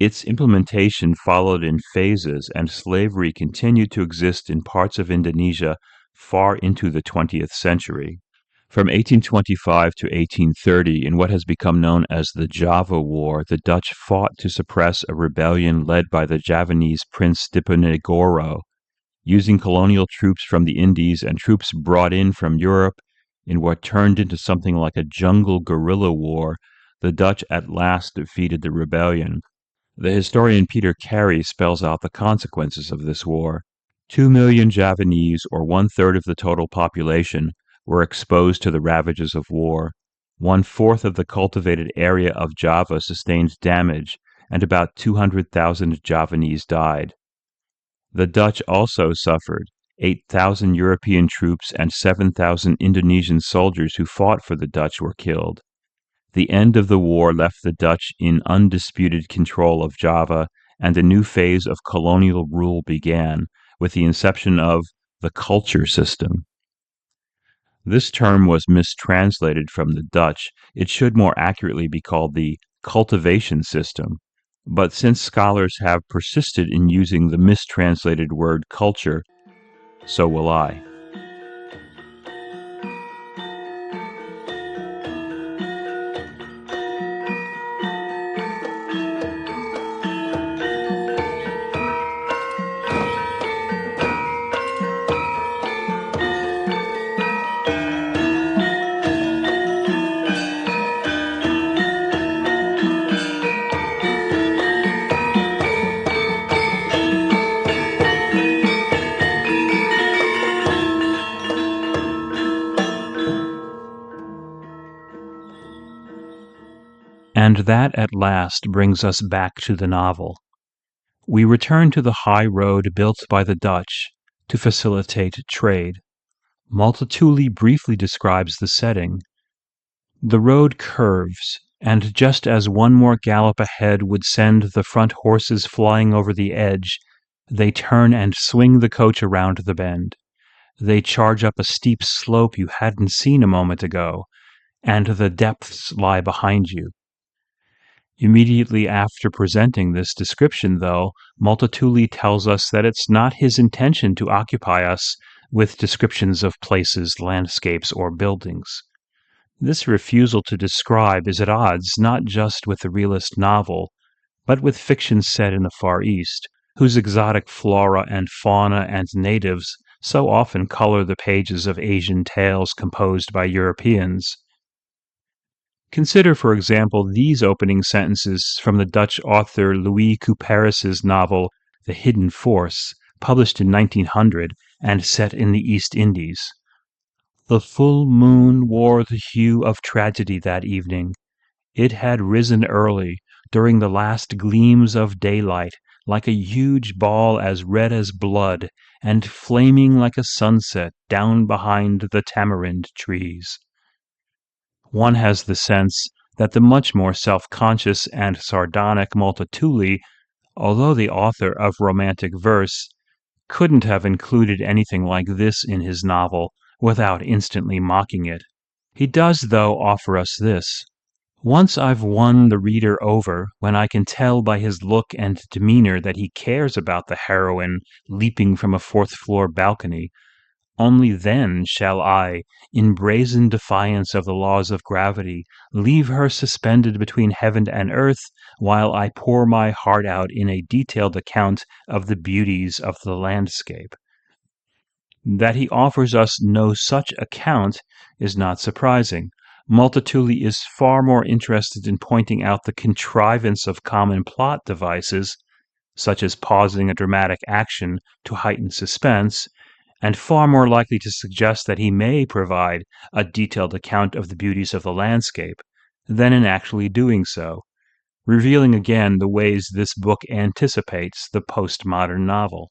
Its implementation followed in phases, and slavery continued to exist in parts of Indonesia far into the 20th century. From 1825 to 1830, in what has become known as the Java War, the Dutch fought to suppress a rebellion led by the Javanese Prince Diponegoro. Using colonial troops from the Indies and troops brought in from Europe, in what turned into something like a jungle guerrilla war, the Dutch at last defeated the rebellion. The historian Peter Carey spells out the consequences of this war. 2 million Javanese, or one-third of the total population, were exposed to the ravages of war. 1/4 of the cultivated area of Java sustained damage, and about 200,000 Javanese died. The Dutch also suffered. 8,000 European troops and 7,000 Indonesian soldiers who fought for the Dutch were killed. The end of the war left the Dutch in undisputed control of Java, and a new phase of colonial rule began, with the inception of the culture system. This term was mistranslated from the Dutch. It should more accurately be called the cultivation system. But since scholars have persisted in using the mistranslated word culture, so will I. And that at last brings us back to the novel. We return to the high road built by the Dutch to facilitate trade. Multatuli briefly describes the setting. The road curves, and just as one more gallop ahead would send the front horses flying over the edge, they turn and swing the coach around the bend. They charge up a steep slope you hadn't seen a moment ago, and the depths lie behind you. Immediately after presenting this description, though, Multatuli tells us that it's not his intention to occupy us with descriptions of places, landscapes, or buildings. This refusal to describe is at odds not just with the realist novel, but with fiction set in the Far East, whose exotic flora and fauna and natives so often color the pages of Asian tales composed by Europeans. Consider, for example, these opening sentences from the Dutch author Louis Couperus's novel The Hidden Force, published in 1900 and set in the East Indies. The full moon wore the hue of tragedy that evening. It had risen early, during the last gleams of daylight, like a huge ball as red as blood, and flaming like a sunset down behind the tamarind trees. One has the sense that the much more self-conscious and sardonic Multatuli, although the author of romantic verse, couldn't have included anything like this in his novel without instantly mocking it. He does, though, offer us this. Once I've won the reader over, when I can tell by his look and demeanor that he cares about the heroine leaping from a fourth-floor balcony, only then shall I, in brazen defiance of the laws of gravity, leave her suspended between heaven and earth, while I pour my heart out in a detailed account of the beauties of the landscape. That he offers us no such account is not surprising. Multatuli is far more interested in pointing out the contrivance of common plot devices, such as pausing a dramatic action to heighten suspense, and far more likely to suggest that he may provide a detailed account of the beauties of the landscape than in actually doing so, revealing again the ways this book anticipates the postmodern novel.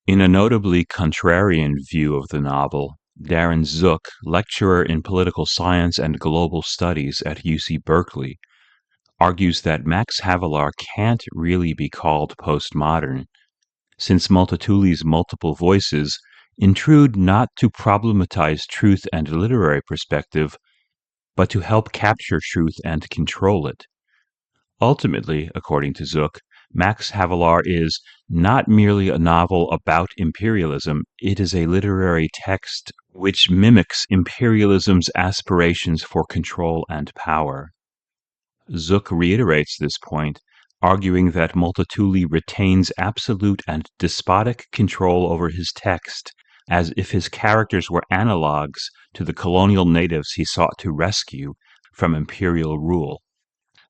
In a notably contrarian view of the novel, Darren Zook, lecturer in political science and global studies at UC Berkeley, argues that Max Havelaar can't really be called postmodern, since Multatuli's multiple voices intrude not to problematize truth and literary perspective, but to help capture truth and control it. Ultimately, according to Zook, Max Havelaar is not merely a novel about imperialism, it is a literary text which mimics imperialism's aspirations for control and power. Zook reiterates this point, arguing that Multatuli retains absolute and despotic control over his text, as if his characters were analogues to the colonial natives he sought to rescue from imperial rule.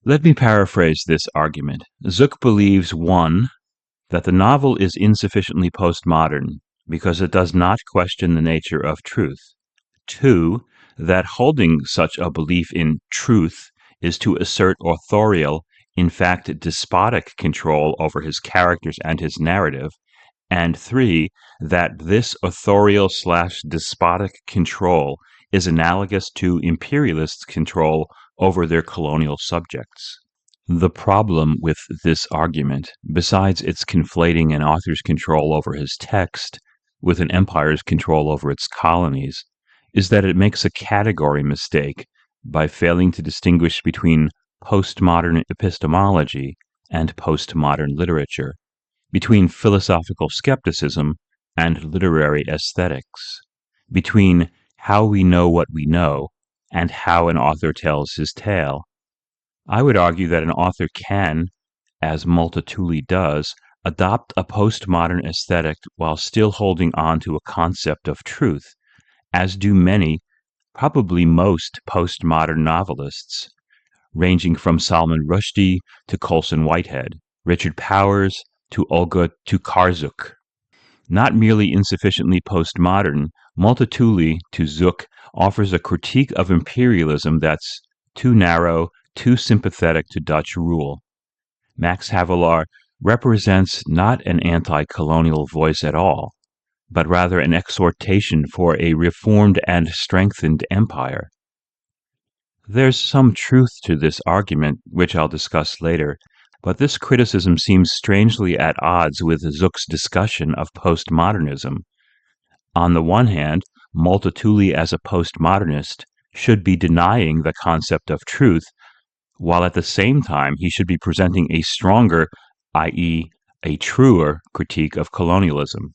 Let me paraphrase this argument. Zook believes 1. That the novel is insufficiently postmodern because it does not question the nature of truth. 2. That holding such a belief in truth is to assert authorial, in fact despotic control over his characters and his narrative. And 3. That this authorial/despotic control is analogous to imperialists' control over their colonial subjects. The problem with this argument, besides its conflating an author's control over his text with an empire's control over its colonies, is that it makes a category mistake by failing to distinguish between postmodern epistemology and postmodern literature, between philosophical skepticism and literary aesthetics, between how we know what we know and how an author tells his tale. I would argue that an author can, as Multatuli does, adopt a postmodern aesthetic while still holding on to a concept of truth, as do many, probably most, postmodern novelists, ranging from Salman Rushdie to Colson Whitehead, Richard Powers to Olga Tokarczuk. Not merely insufficiently postmodern, Multatuli, to Zook, offers a critique of imperialism that's too narrow, too sympathetic to Dutch rule. Max Havelaar represents not an anti-colonial voice at all, but rather an exhortation for a reformed and strengthened empire. There's some truth to this argument, which I'll discuss later, but this criticism seems strangely at odds with Zook's discussion of postmodernism. On the one hand, Multatuli as a postmodernist should be denying the concept of truth, while at the same time he should be presenting a stronger, i.e., a truer critique of colonialism.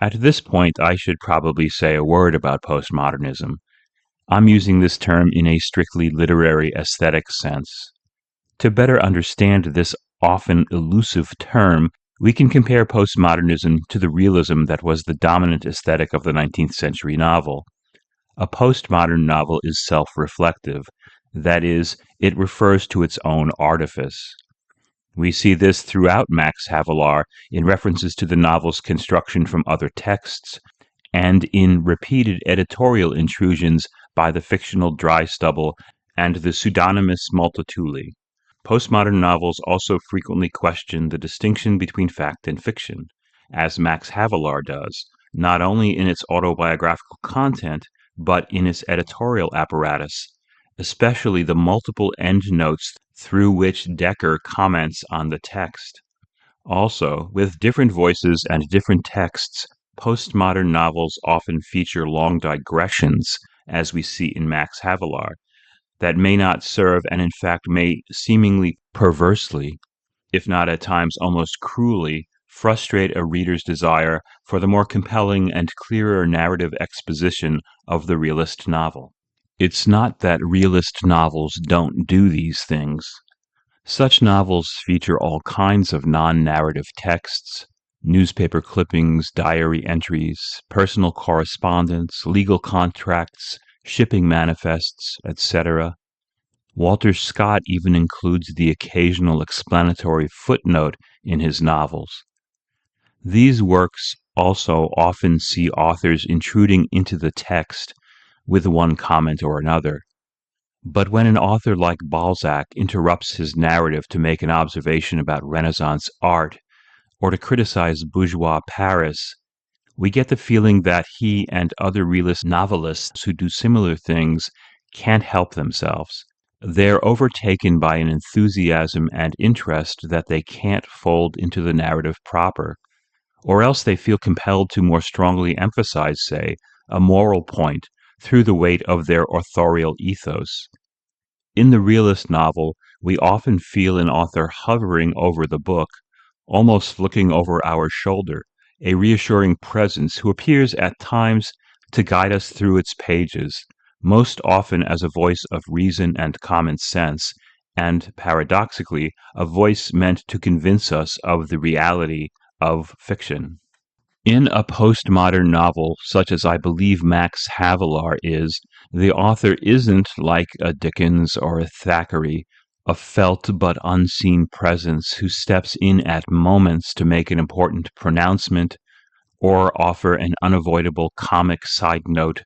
At this point, I should probably say a word about postmodernism. I'm using this term in a strictly literary aesthetic sense. To better understand this often elusive term, we can compare postmodernism to the realism that was the dominant aesthetic of the 19th century novel. A postmodern novel is self-reflective. That is, it refers to its own artifice. We see this throughout Max Havelaar in references to the novel's construction from other texts, and in repeated editorial intrusions by the fictional Drystubble and the pseudonymous Multatuli. Postmodern novels also frequently question the distinction between fact and fiction, as Max Havelaar does, not only in its autobiographical content, but in its editorial apparatus, especially the multiple endnotes through which Dekker comments on the text. Also, with different voices and different texts, postmodern novels often feature long digressions, as we see in Max Havelaar, that may not serve and in fact may seemingly perversely, if not at times almost cruelly, frustrate a reader's desire for the more compelling and clearer narrative exposition of the realist novel. It's not that realist novels don't do these things. Such novels feature all kinds of non-narrative texts, newspaper clippings, diary entries, personal correspondence, legal contracts, shipping manifests, etc. Walter Scott even includes the occasional explanatory footnote in his novels. These works also often see authors intruding into the text with one comment or another. But when an author like Balzac interrupts his narrative to make an observation about Renaissance art or to criticize bourgeois Paris, we get the feeling that he and other realist novelists who do similar things can't help themselves, They're overtaken by an enthusiasm and interest that they can't fold into the narrative proper, or else they feel compelled to more strongly emphasize, say, a moral point through the weight of their authorial ethos. In the realist novel, we often feel an author hovering over the book, almost looking over our shoulder, a reassuring presence who appears at times to guide us through its pages, most often as a voice of reason and common sense, and paradoxically, a voice meant to convince us of the reality of fiction. In a postmodern novel, such as I believe Max Havelaar is, the author isn't like a Dickens or a Thackeray, a felt but unseen presence who steps in at moments to make an important pronouncement, or offer an unavoidable comic side note,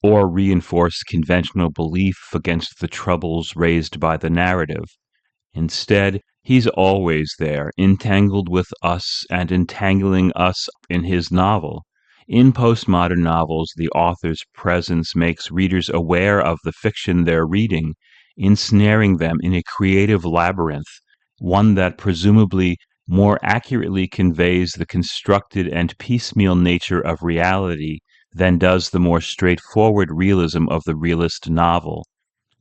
or reinforce conventional belief against the troubles raised by the narrative. Instead, he's always there, entangled with us and entangling us in his novel. In postmodern novels, the author's presence makes readers aware of the fiction they're reading, ensnaring them in a creative labyrinth, one that presumably more accurately conveys the constructed and piecemeal nature of reality than does the more straightforward realism of the realist novel.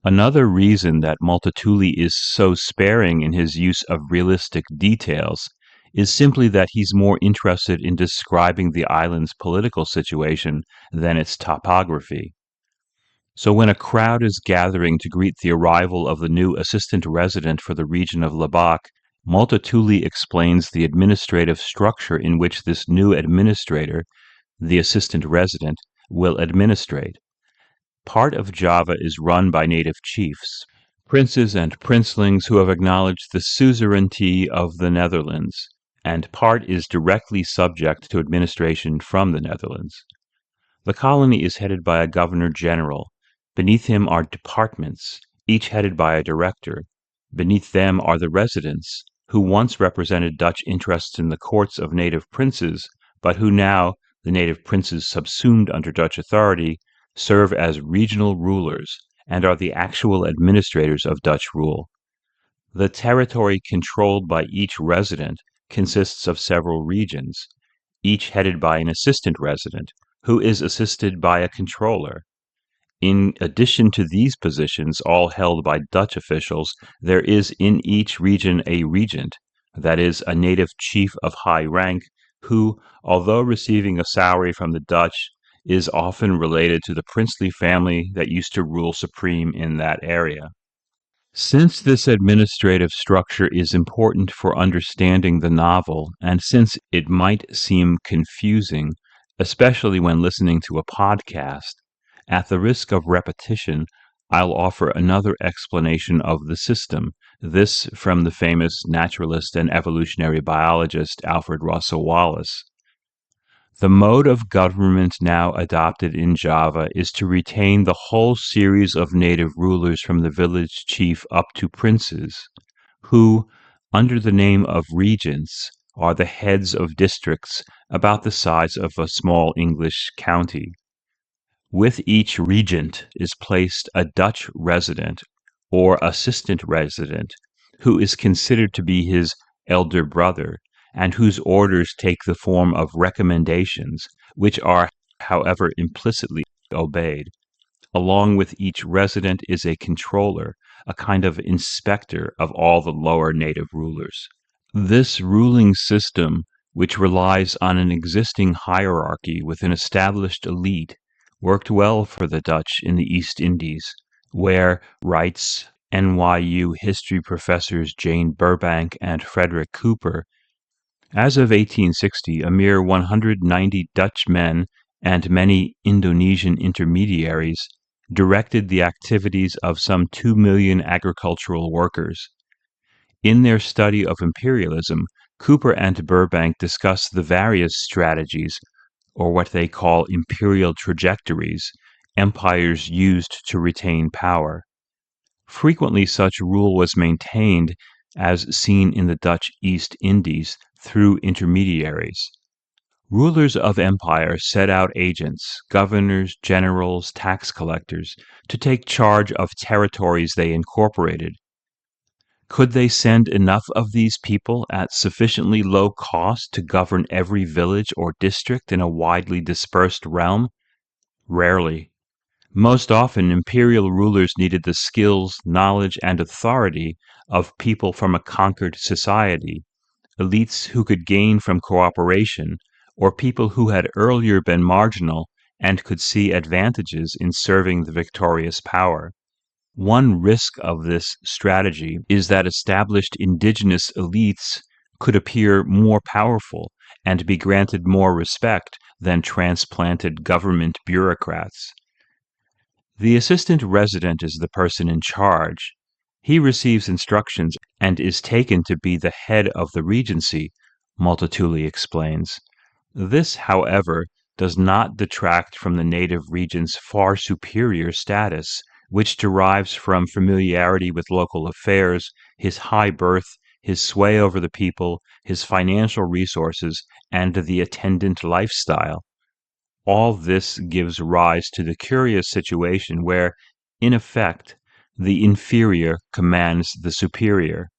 Another reason that Multatuli is so sparing in his use of realistic details is simply that he's more interested in describing the island's political situation than its topography. So when a crowd is gathering to greet the arrival of the new assistant resident for the region of Labac, Multatuli explains the administrative structure in which this new administrator, the assistant resident, will administrate. Part of Java is run by native chiefs, princes and princelings who have acknowledged the suzerainty of the Netherlands, and part is directly subject to administration from the Netherlands. The colony is headed by a governor-general. Beneath him are departments, each headed by a director. Beneath them are the residents, who once represented Dutch interests in the courts of native princes, but who now, the native princes subsumed under Dutch authority, serve as regional rulers and are the actual administrators of Dutch rule. The territory controlled by each resident consists of several regions, each headed by an assistant resident, who is assisted by a controller. In addition to these positions, all held by Dutch officials, there is in each region a regent, that is, a native chief of high rank, who, although receiving a salary from the Dutch, is often related to the princely family that used to rule supreme in that area. Since this administrative structure is important for understanding the novel, and since it might seem confusing, especially when listening to a podcast, at the risk of repetition, I'll offer another explanation of the system, this from the famous naturalist and evolutionary biologist Alfred Russel Wallace. The mode of government now adopted in Java is to retain the whole series of native rulers from the village chief up to princes, who, under the name of regents, are the heads of districts about the size of a small English county. With each regent is placed a Dutch resident or assistant resident, who is considered to be his elder brother, and whose orders take the form of recommendations, which are, however, implicitly obeyed. Along with each resident is a controller, a kind of inspector of all the lower native rulers. This ruling system, which relies on an existing hierarchy with an established elite, worked well for the Dutch in the East Indies, where, writes NYU history professors Jane Burbank and Frederick Cooper, as of 1860, a mere 190 Dutch men and many Indonesian intermediaries directed the activities of some 2 million agricultural workers. In their study of imperialism, Cooper and Burbank discuss the various strategies, or what they call imperial trajectories, empires used to retain power. Frequently such rule was maintained, as seen in the Dutch East Indies, through intermediaries. Rulers of empire set out agents, governors, generals, tax collectors, to take charge of territories they incorporated. Could they send enough of these people at sufficiently low cost to govern every village or district in a widely dispersed realm? Rarely. Most often, imperial rulers needed the skills, knowledge, and authority of people from a conquered society, elites who could gain from cooperation, or people who had earlier been marginal and could see advantages in serving the victorious power. One risk of this strategy is that established indigenous elites could appear more powerful and be granted more respect than transplanted government bureaucrats. The assistant resident is the person in charge. He receives instructions and is taken to be the head of the regency, Multatuli explains. This, however, does not detract from the native regent's far superior status, which derives from familiarity with local affairs, his high birth, his sway over the people, his financial resources, and the attendant lifestyle. All this gives rise to the curious situation where, in effect, the inferior commands the superior.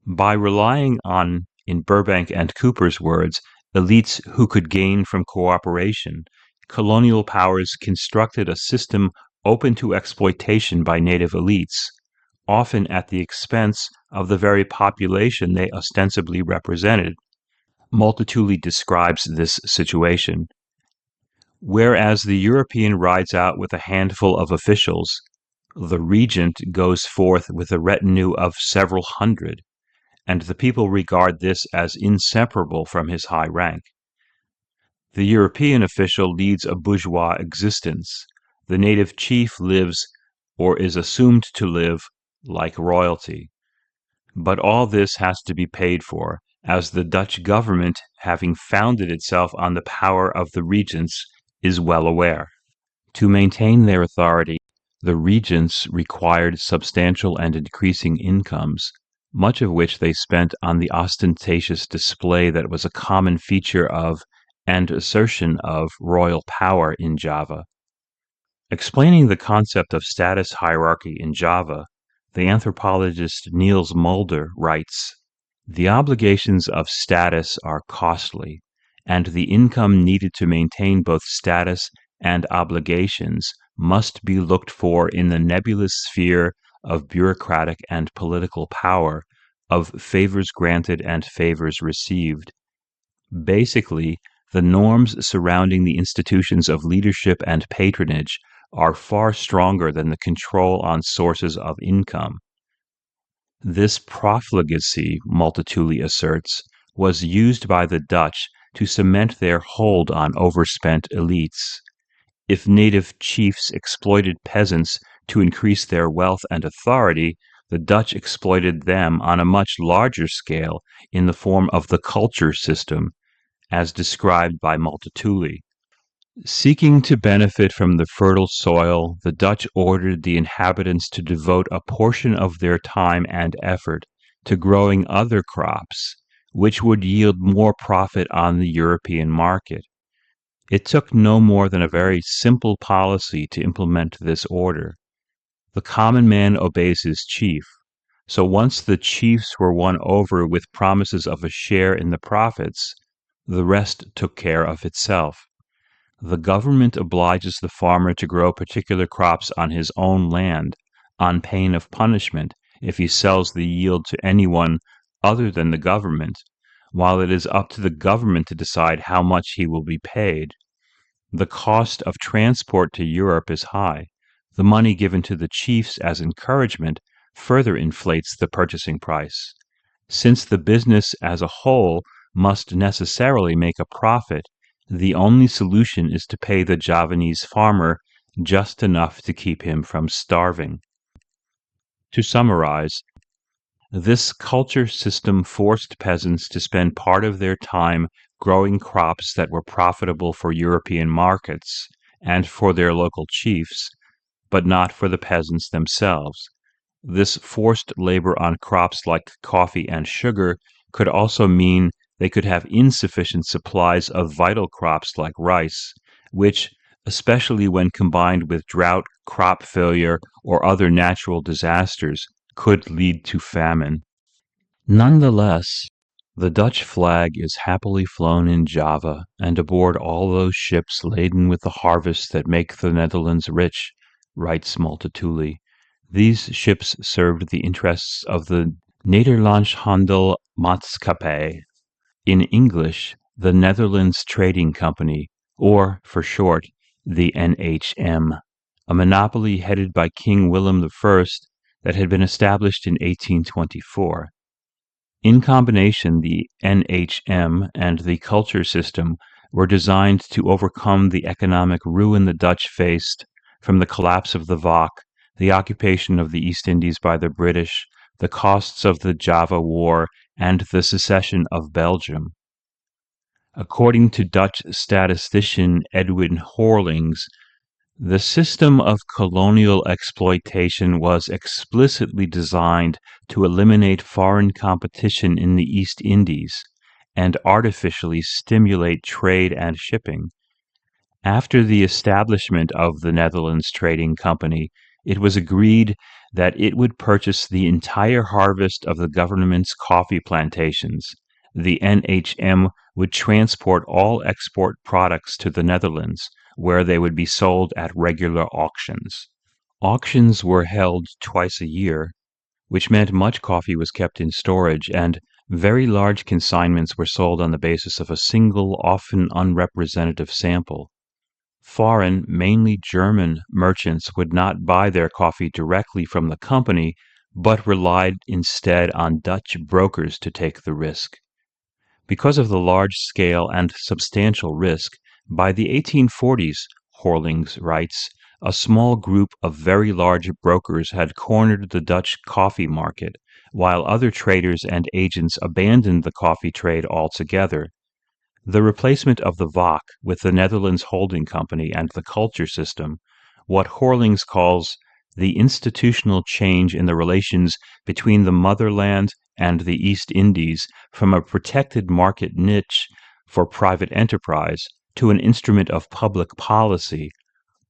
By relying on, in Burbank and Cooper's words, elites who could gain from cooperation, colonial powers constructed a system open to exploitation by native elites, often at the expense of the very population they ostensibly represented. Multatuli describes this situation. Whereas the European rides out with a handful of officials, the regent goes forth with a retinue of several hundred, and the people regard this as inseparable from his high rank. The European official leads a bourgeois existence. The native chief lives, or is assumed to live, like royalty. But all this has to be paid for, as the Dutch government, having founded itself on the power of the regents, is well aware. To maintain their authority, the regents required substantial and increasing incomes, much of which they spent on the ostentatious display that was a common feature of and assertion of royal power in Java. Explaining the concept of status hierarchy in Java, the anthropologist Niels Mulder writes, "The obligations of status are costly, and the income needed to maintain both status and obligations must be looked for in the nebulous sphere of bureaucratic and political power, of favors granted and favors received. Basically, the norms surrounding the institutions of leadership and patronage are far stronger than the control on sources of income." This profligacy, Multatuli asserts, was used by the Dutch to cement their hold on overspent elites. If native chiefs exploited peasants to increase their wealth and authority, the Dutch exploited them on a much larger scale in the form of the culture system, as described by Multatuli. Seeking to benefit from the fertile soil, the Dutch ordered the inhabitants to devote a portion of their time and effort to growing other crops, which would yield more profit on the European market. It took no more than a very simple policy to implement this order. The common man obeys his chief, so once the chiefs were won over with promises of a share in the profits, the rest took care of itself. The government obliges the farmer to grow particular crops on his own land, on pain of punishment if he sells the yield to anyone other than the government, while it is up to the government to decide how much he will be paid. The cost of transport to Europe is high. The money given to the chiefs as encouragement further inflates the purchasing price. Since the business as a whole must necessarily make a profit, the only solution is to pay the Javanese farmer just enough to keep him from starving. To summarize, this culture system forced peasants to spend part of their time growing crops that were profitable for European markets and for their local chiefs, but not for the peasants themselves. This forced labor on crops like coffee and sugar could also mean they could have insufficient supplies of vital crops like rice, which, especially when combined with drought, crop failure, or other natural disasters, could lead to famine. Nonetheless, the Dutch flag is happily flown in Java and aboard all those ships laden with the harvests that make the Netherlands rich, writes Multatuli. These ships served the interests of the Nederlands Handel Maatschappij, in English, the Netherlands Trading Company, or, for short, the NHM, a monopoly headed by King Willem I that had been established in 1824. In combination, the NHM and the culture system were designed to overcome the economic ruin the Dutch faced from the collapse of the VOC, the occupation of the East Indies by the British, the costs of the Java War, and the secession of Belgium. According to Dutch statistician Edwin Horlings, the system of colonial exploitation was explicitly designed to eliminate foreign competition in the East Indies and artificially stimulate trade and shipping. After the establishment of the Netherlands Trading Company, it was agreed that it would purchase the entire harvest of the government's coffee plantations. The NHM would transport all export products to the Netherlands, where they would be sold at regular auctions. Auctions were held twice a year, which meant much coffee was kept in storage, and very large consignments were sold on the basis of a single, often unrepresentative sample. Foreign, mainly German, merchants would not buy their coffee directly from the company, but relied instead on Dutch brokers to take the risk. Because of the large scale and substantial risk, by the 1840s, Horlings writes, a small group of very large brokers had cornered the Dutch coffee market, while other traders and agents abandoned the coffee trade altogether. The replacement of the VOC with the Netherlands Holding Company and the culture system, what Horlings calls the institutional change in the relations between the motherland and the East Indies from a protected market niche for private enterprise to an instrument of public policy,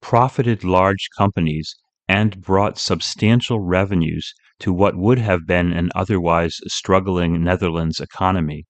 profited large companies and brought substantial revenues to what would have been an otherwise struggling Netherlands economy.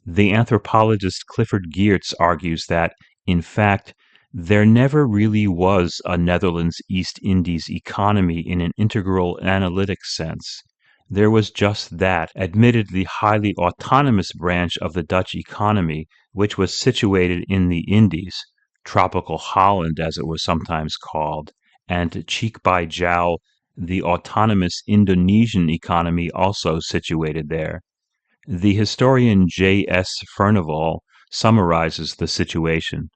The anthropologist Clifford Geertz argues that, in fact, there never really was a Netherlands East Indies economy in an integral analytic sense. There was just that, admittedly highly autonomous branch of the Dutch economy, which was situated in the Indies, tropical Holland as it was sometimes called, and cheek by jowl, the autonomous Indonesian economy also situated there. The historian J. S. Furnival summarizes the situation.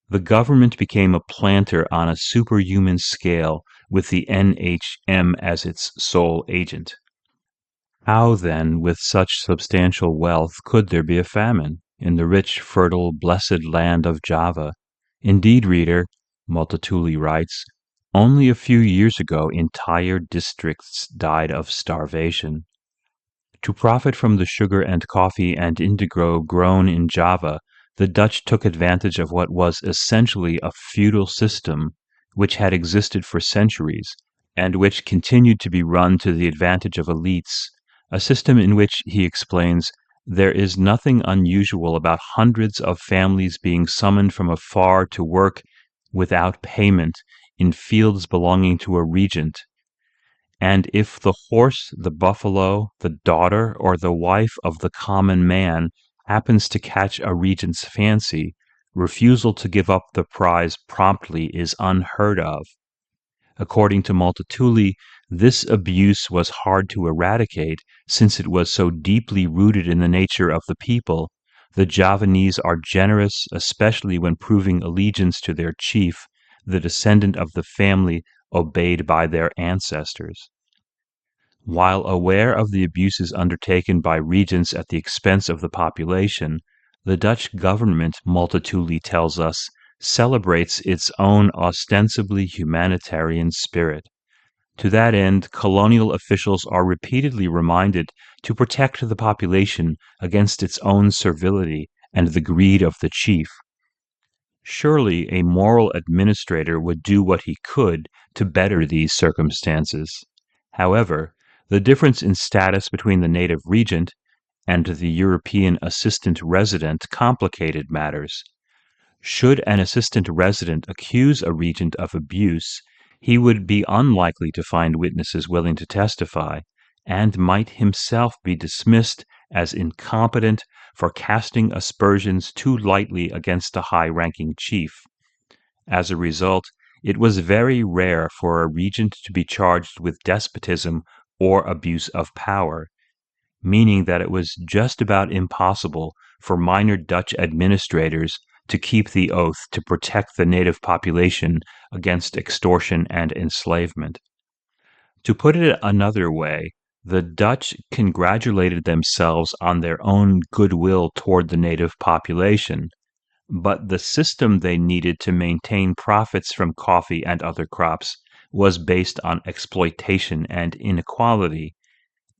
The government became a planter on a superhuman scale with the NHM as its sole agent. How, then, with such substantial wealth, could there be a famine in the rich, fertile, blessed land of Java? Indeed, reader, Multatuli writes, only a few years ago entire districts died of starvation. To profit from the sugar and coffee and indigo grown in Java, the Dutch took advantage of what was essentially a feudal system which had existed for centuries and which continued to be run to the advantage of elites, a system in which, he explains, there is nothing unusual about hundreds of families being summoned from afar to work without payment in fields belonging to a regent. And if the horse, the buffalo, the daughter, or the wife of the common man happens to catch a regent's fancy, refusal to give up the prize promptly is unheard of. According to Multatuli, this abuse was hard to eradicate since it was so deeply rooted in the nature of the people. The Javanese are generous, especially when proving allegiance to their chief, the descendant of the family obeyed by their ancestors. While aware of the abuses undertaken by regents at the expense of the population, the Dutch government, Multatuli tells us, celebrates its own ostensibly humanitarian spirit. To that end, colonial officials are repeatedly reminded to protect the population against its own servility and the greed of the chief. Surely a moral administrator would do what he could to better these circumstances. However, the difference in status between the native regent and the European assistant resident complicated matters. Should an assistant resident accuse a regent of abuse, he would be unlikely to find witnesses willing to testify, and might himself be dismissed as incompetent for casting aspersions too lightly against a high-ranking chief. As a result, it was very rare for a regent to be charged with despotism or abuse of power, meaning that it was just about impossible for minor Dutch administrators to keep the oath to protect the native population against extortion and enslavement. To put it another way, the Dutch congratulated themselves on their own goodwill toward the native population, but the system they needed to maintain profits from coffee and other crops was based on exploitation and inequality.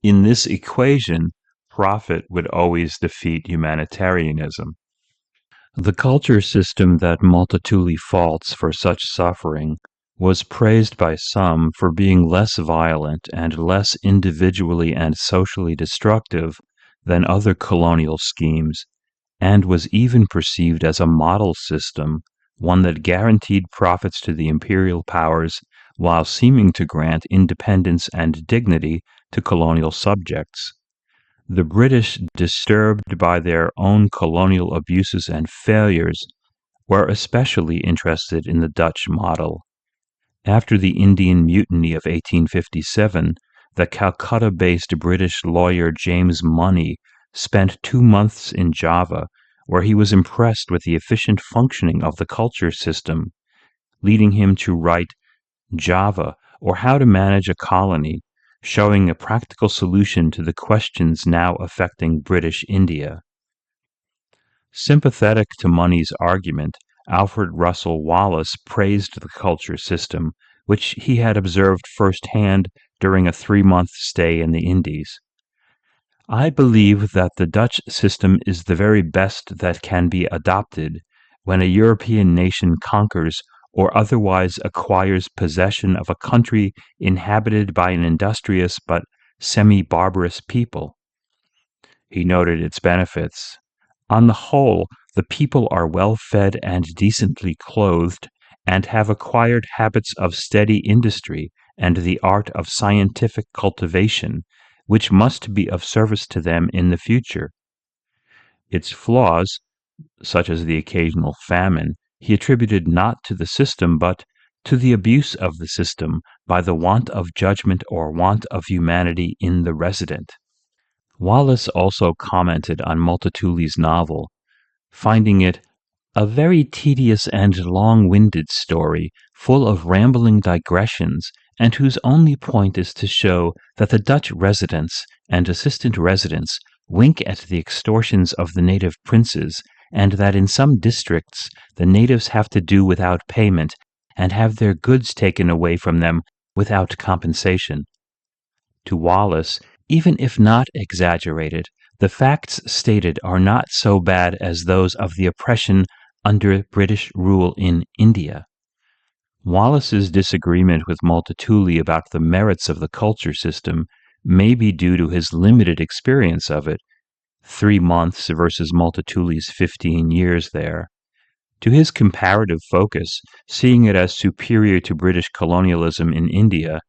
In this equation, profit would always defeat humanitarianism. The culture system that Multatuli faults for such suffering was praised by some for being less violent and less individually and socially destructive than other colonial schemes, and was even perceived as a model system, one that guaranteed profits to the imperial powers while seeming to grant independence and dignity to colonial subjects. The British, disturbed by their own colonial abuses and failures, were especially interested in the Dutch model. After the Indian Mutiny of 1857, the Calcutta-based British lawyer James Money spent 2 months in Java, where he was impressed with the efficient functioning of the culture system, leading him to write Java, or How to Manage a Colony, showing a practical solution to the questions now affecting British India. Sympathetic to Money's argument, Alfred Russel Wallace praised the culture system, which he had observed firsthand during a 3-month stay in the Indies. I believe that the Dutch system is the very best that can be adopted when a European nation conquers or otherwise acquires possession of a country inhabited by an industrious but semi-barbarous people. He noted its benefits. On the whole, the people are well fed and decently clothed, and have acquired habits of steady industry and the art of scientific cultivation, which must be of service to them in the future. Its flaws, such as the occasional famine, he attributed not to the system, but to the abuse of the system by the want of judgment or want of humanity in the resident. Wallace also commented on Multatuli's novel, finding it a very tedious and long-winded story, full of rambling digressions, and whose only point is to show that the Dutch residents and assistant residents wink at the extortions of the native princes, and that in some districts the natives have to do without payment and have their goods taken away from them without compensation. To Wallace, even if not exaggerated, the facts stated are not so bad as those of the oppression under British rule in India. Wallace's disagreement with Multatuli about the merits of the culture system may be due to his limited experience of it, 3 months versus Multatuli's 15 years there, to his comparative focus, seeing it as superior to British colonialism in India,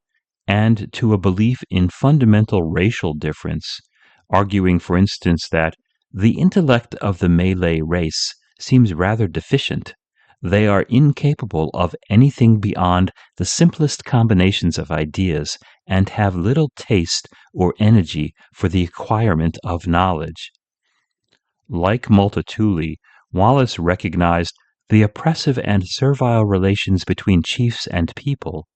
and to a belief in fundamental racial difference, arguing, for instance, that the intellect of the Malay race seems rather deficient. They are incapable of anything beyond the simplest combinations of ideas, and have little taste or energy for the acquirement of knowledge. Like Multatuli, Wallace recognized the oppressive and servile relations between chiefs and people,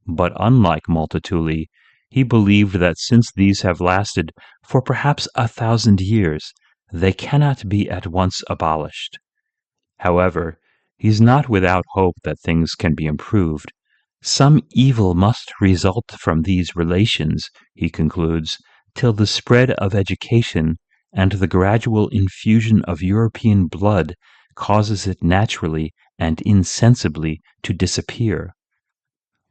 but unlike Multatuli, he believed that since these have lasted for perhaps 1,000 years, they cannot be at once abolished. However, he's not without hope that things can be improved. Some evil must result from these relations, he concludes, till the spread of education and the gradual infusion of European blood causes it naturally and insensibly to disappear.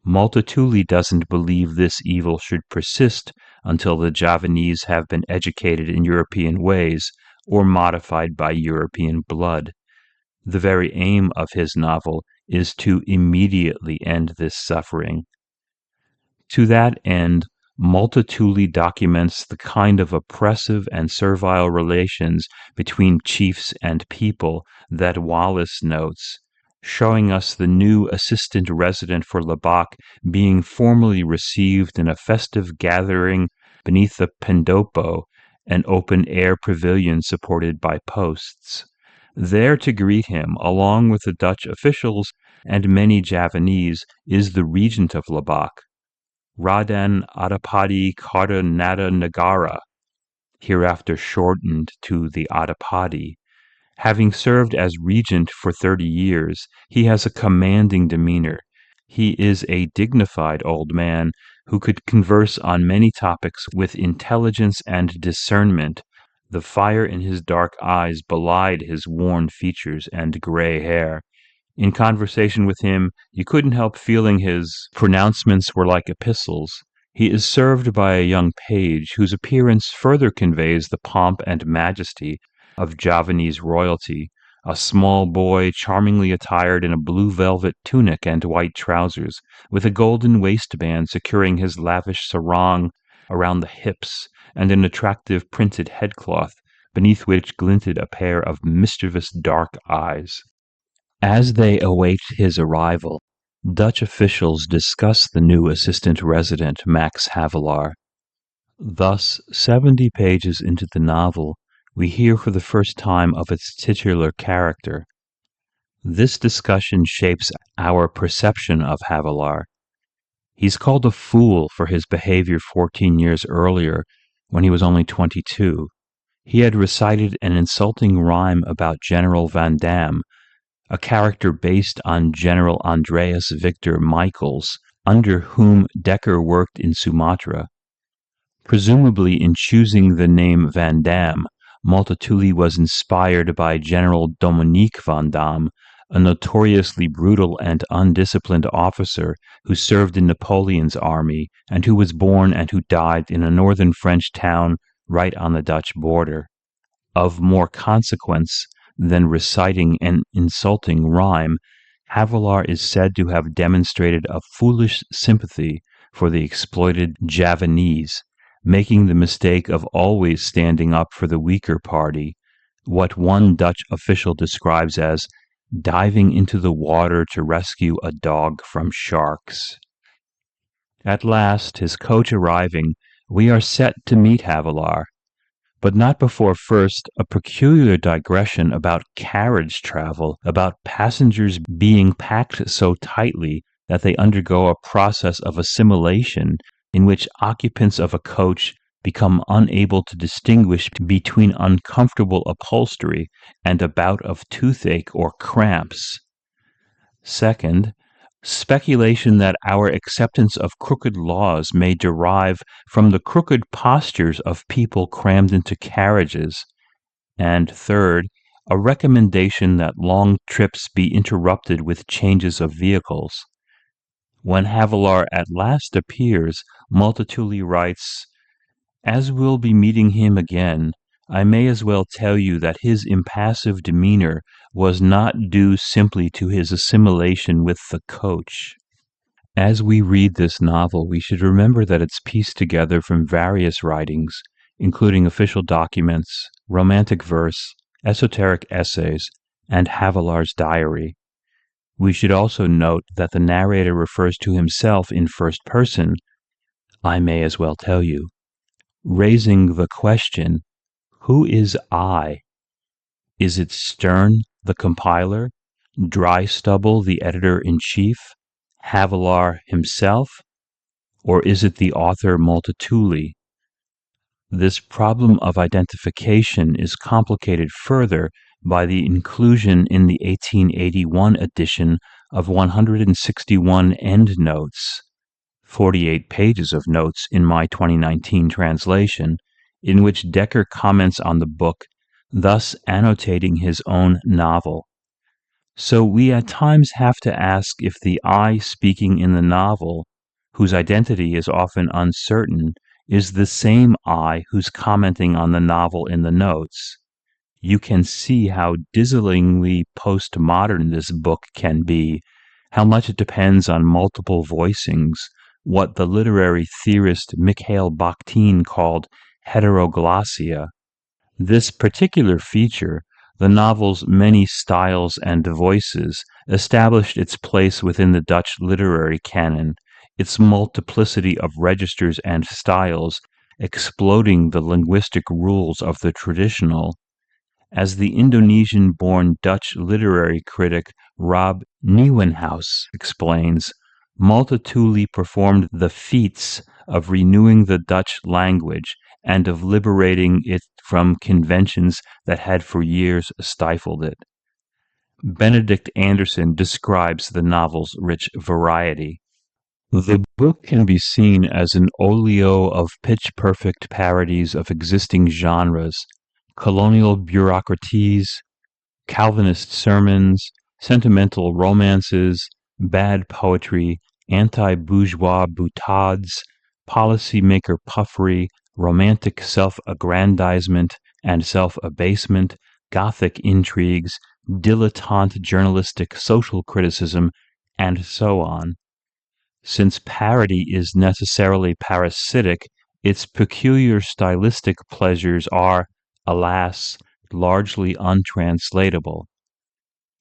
Multatuli doesn't believe this evil should persist until the Javanese have been educated in European ways or modified by European blood. The very aim of his novel is to immediately end this suffering. To that end, Multatuli documents the kind of oppressive and servile relations between chiefs and people that Wallace notes, showing us the new assistant resident for Labac being formally received in a festive gathering beneath the pendopo, an open-air pavilion supported by posts. There to greet him, along with the Dutch officials and many Javanese, is the regent of Labac, Raden Adipati Kartanada Nagara, hereafter shortened to the Adipati. Having served as regent for 30 years, he has a commanding demeanor. He is a dignified old man who could converse on many topics with intelligence and discernment. The fire in his dark eyes belied his worn features and gray hair. In conversation with him, you couldn't help feeling his pronouncements were like epistles. He is served by a young page whose appearance further conveys the pomp and majesty of Javanese royalty, a small boy charmingly attired in a blue velvet tunic and white trousers, with a golden waistband securing his lavish sarong around the hips, and an attractive printed headcloth, beneath which glinted a pair of mischievous dark eyes. As they await his arrival, Dutch officials discuss the new assistant resident, Max Havelaar. Thus, 70 pages into the novel, we hear for the first time of its titular character. This discussion shapes our perception of Havelaar. He's called a fool for his behavior 14 years earlier, when he was only 22. He had recited an insulting rhyme about General Van Damme, a character based on General Andreas Victor Michaels, under whom Dekker worked in Sumatra. Presumably in choosing the name Van Damme, Multatuli was inspired by General Dominique Van Damme, a notoriously brutal and undisciplined officer who served in Napoleon's army and who was born and who died in a northern French town right on the Dutch border. Of more consequence than reciting an insulting rhyme, Havelaar is said to have demonstrated a foolish sympathy for the exploited Javanese, making the mistake of always standing up for the weaker party, what one Dutch official describes as diving into the water to rescue a dog from sharks. At last, his coach arriving, we are set to meet Havelaar, but not before first a peculiar digression about carriage travel, about passengers being packed so tightly that they undergo a process of assimilation in which occupants of a coach become unable to distinguish between uncomfortable upholstery and a bout of toothache or cramps. Second, speculation that our acceptance of crooked laws may derive from the crooked postures of people crammed into carriages. And third, a recommendation that long trips be interrupted with changes of vehicles. When Havelaar at last appears, Multatuli writes, "As we'll be meeting him again, I may as well tell you that his impassive demeanor was not due simply to his assimilation with the coach." As we read this novel, we should remember that it's pieced together from various writings, including official documents, romantic verse, esoteric essays, and Havelaar's diary. We should also note that the narrator refers to himself in first person, "I may as well tell you," raising the question, who is I? Is it Stern, the compiler, Drystubble, the editor-in-chief, Havelaar himself, or is it the author Multatuli? This problem of identification is complicated further by the inclusion in the 1881 edition of 161 endnotes, 48 pages of notes in my 2019 translation, in which Dekker comments on the book, thus annotating his own novel. So we at times have to ask if the I speaking in the novel, whose identity is often uncertain, is the same I who's commenting on the novel in the notes. You can see how dazzlingly postmodern this book can be, how much it depends on multiple voicings, what the literary theorist Mikhail Bakhtin called heteroglossia. This particular feature, the novel's many styles and voices, established its place within the Dutch literary canon, its multiplicity of registers and styles, exploding the linguistic rules of the traditional. As the Indonesian-born Dutch literary critic Rob Nieuwenhuis explains, Multatuli performed the feats of renewing the Dutch language and of liberating it from conventions that had for years stifled it. Benedict Anderson describes the novel's rich variety. The book can be seen as an olio of pitch-perfect parodies of existing genres, colonial bureaucraties, Calvinist sermons, sentimental romances, bad poetry, anti-bourgeois boutades, policymaker puffery, romantic self-aggrandizement and self-abasement, Gothic intrigues, dilettante journalistic social criticism, and so on. Since parody is necessarily parasitic, its peculiar stylistic pleasures are, alas, largely untranslatable.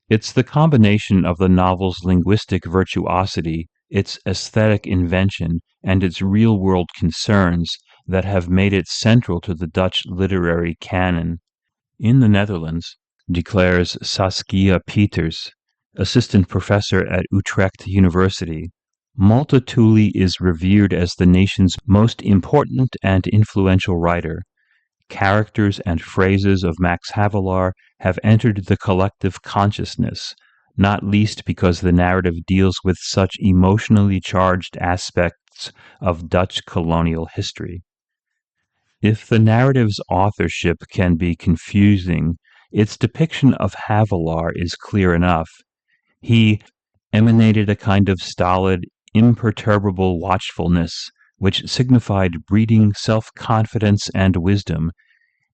It's the combination of the novel's linguistic virtuosity, its aesthetic invention, and its real-world concerns that have made it central to the Dutch literary canon. In the Netherlands, declares Saskia Peters, assistant professor at Utrecht University, Multatuli is revered as the nation's most important and influential writer. Characters and phrases of Max Havelaar have entered the collective consciousness, not least because the narrative deals with such emotionally charged aspects of Dutch colonial history. If the narrative's authorship can be confusing, its depiction of Havelaar is clear enough. He emanated a kind of stolid, imperturbable watchfulness, which signified breeding self-confidence and wisdom.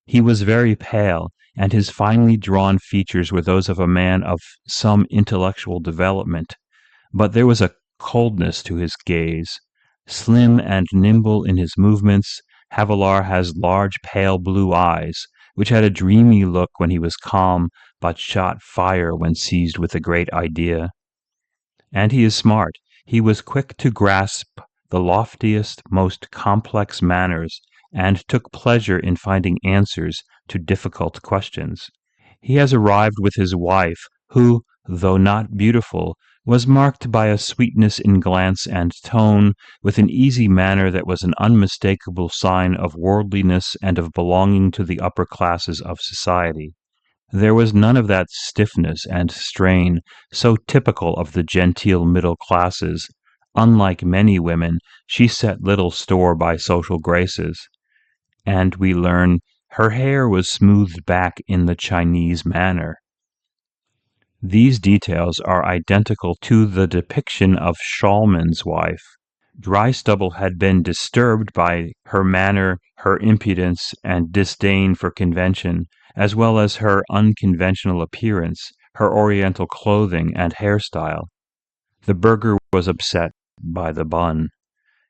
He was very pale, and his finely drawn features were those of a man of some intellectual development, but there was a coldness to his gaze. Slim and nimble in his movements, Havelaar has large pale blue eyes, which had a dreamy look when he was calm, but shot fire when seized with a great idea. And he is smart. He was quick to grasp the loftiest, most complex manners, and took pleasure in finding answers to difficult questions. He has arrived with his wife, who, though not beautiful, was marked by a sweetness in glance and tone, with an easy manner that was an unmistakable sign of worldliness and of belonging to the upper classes of society. There was none of that stiffness and strain so typical of the genteel middle classes. Unlike many women, she set little store by social graces. And we learn her hair was smoothed back in the Chinese manner. These details are identical to the depiction of Shawlman's wife. Drystubble had been disturbed by her manner, her impudence, and disdain for convention, as well as her unconventional appearance, her oriental clothing and hairstyle. The burgher was upset by the bun.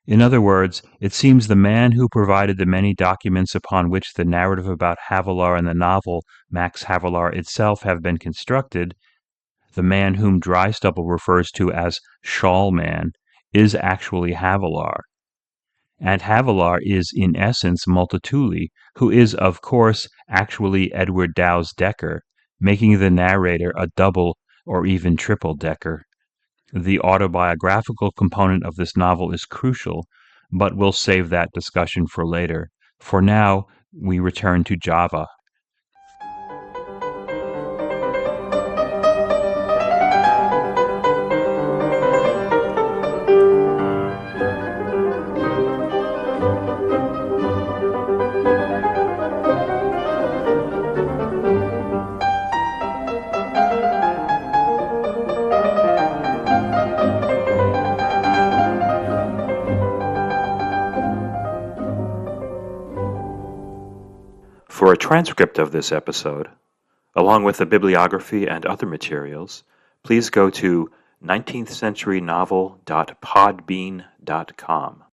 In other words, it seems the man who provided the many documents upon which the narrative about Havelaar and the novel Max Havelaar itself have been constructed, the man whom Drystubble refers to as Shawlman, is actually Havelaar. And Havelaar is in essence Multatuli, who is, of course, actually Edward Dow's Dekker, making the narrator a double or even triple Dekker. The autobiographical component of this novel is crucial, but we'll save that discussion for later. For now, we return to Java. transcript of this episode, along with a bibliography and other materials, please go to 19thcenturynovel.podbean.com.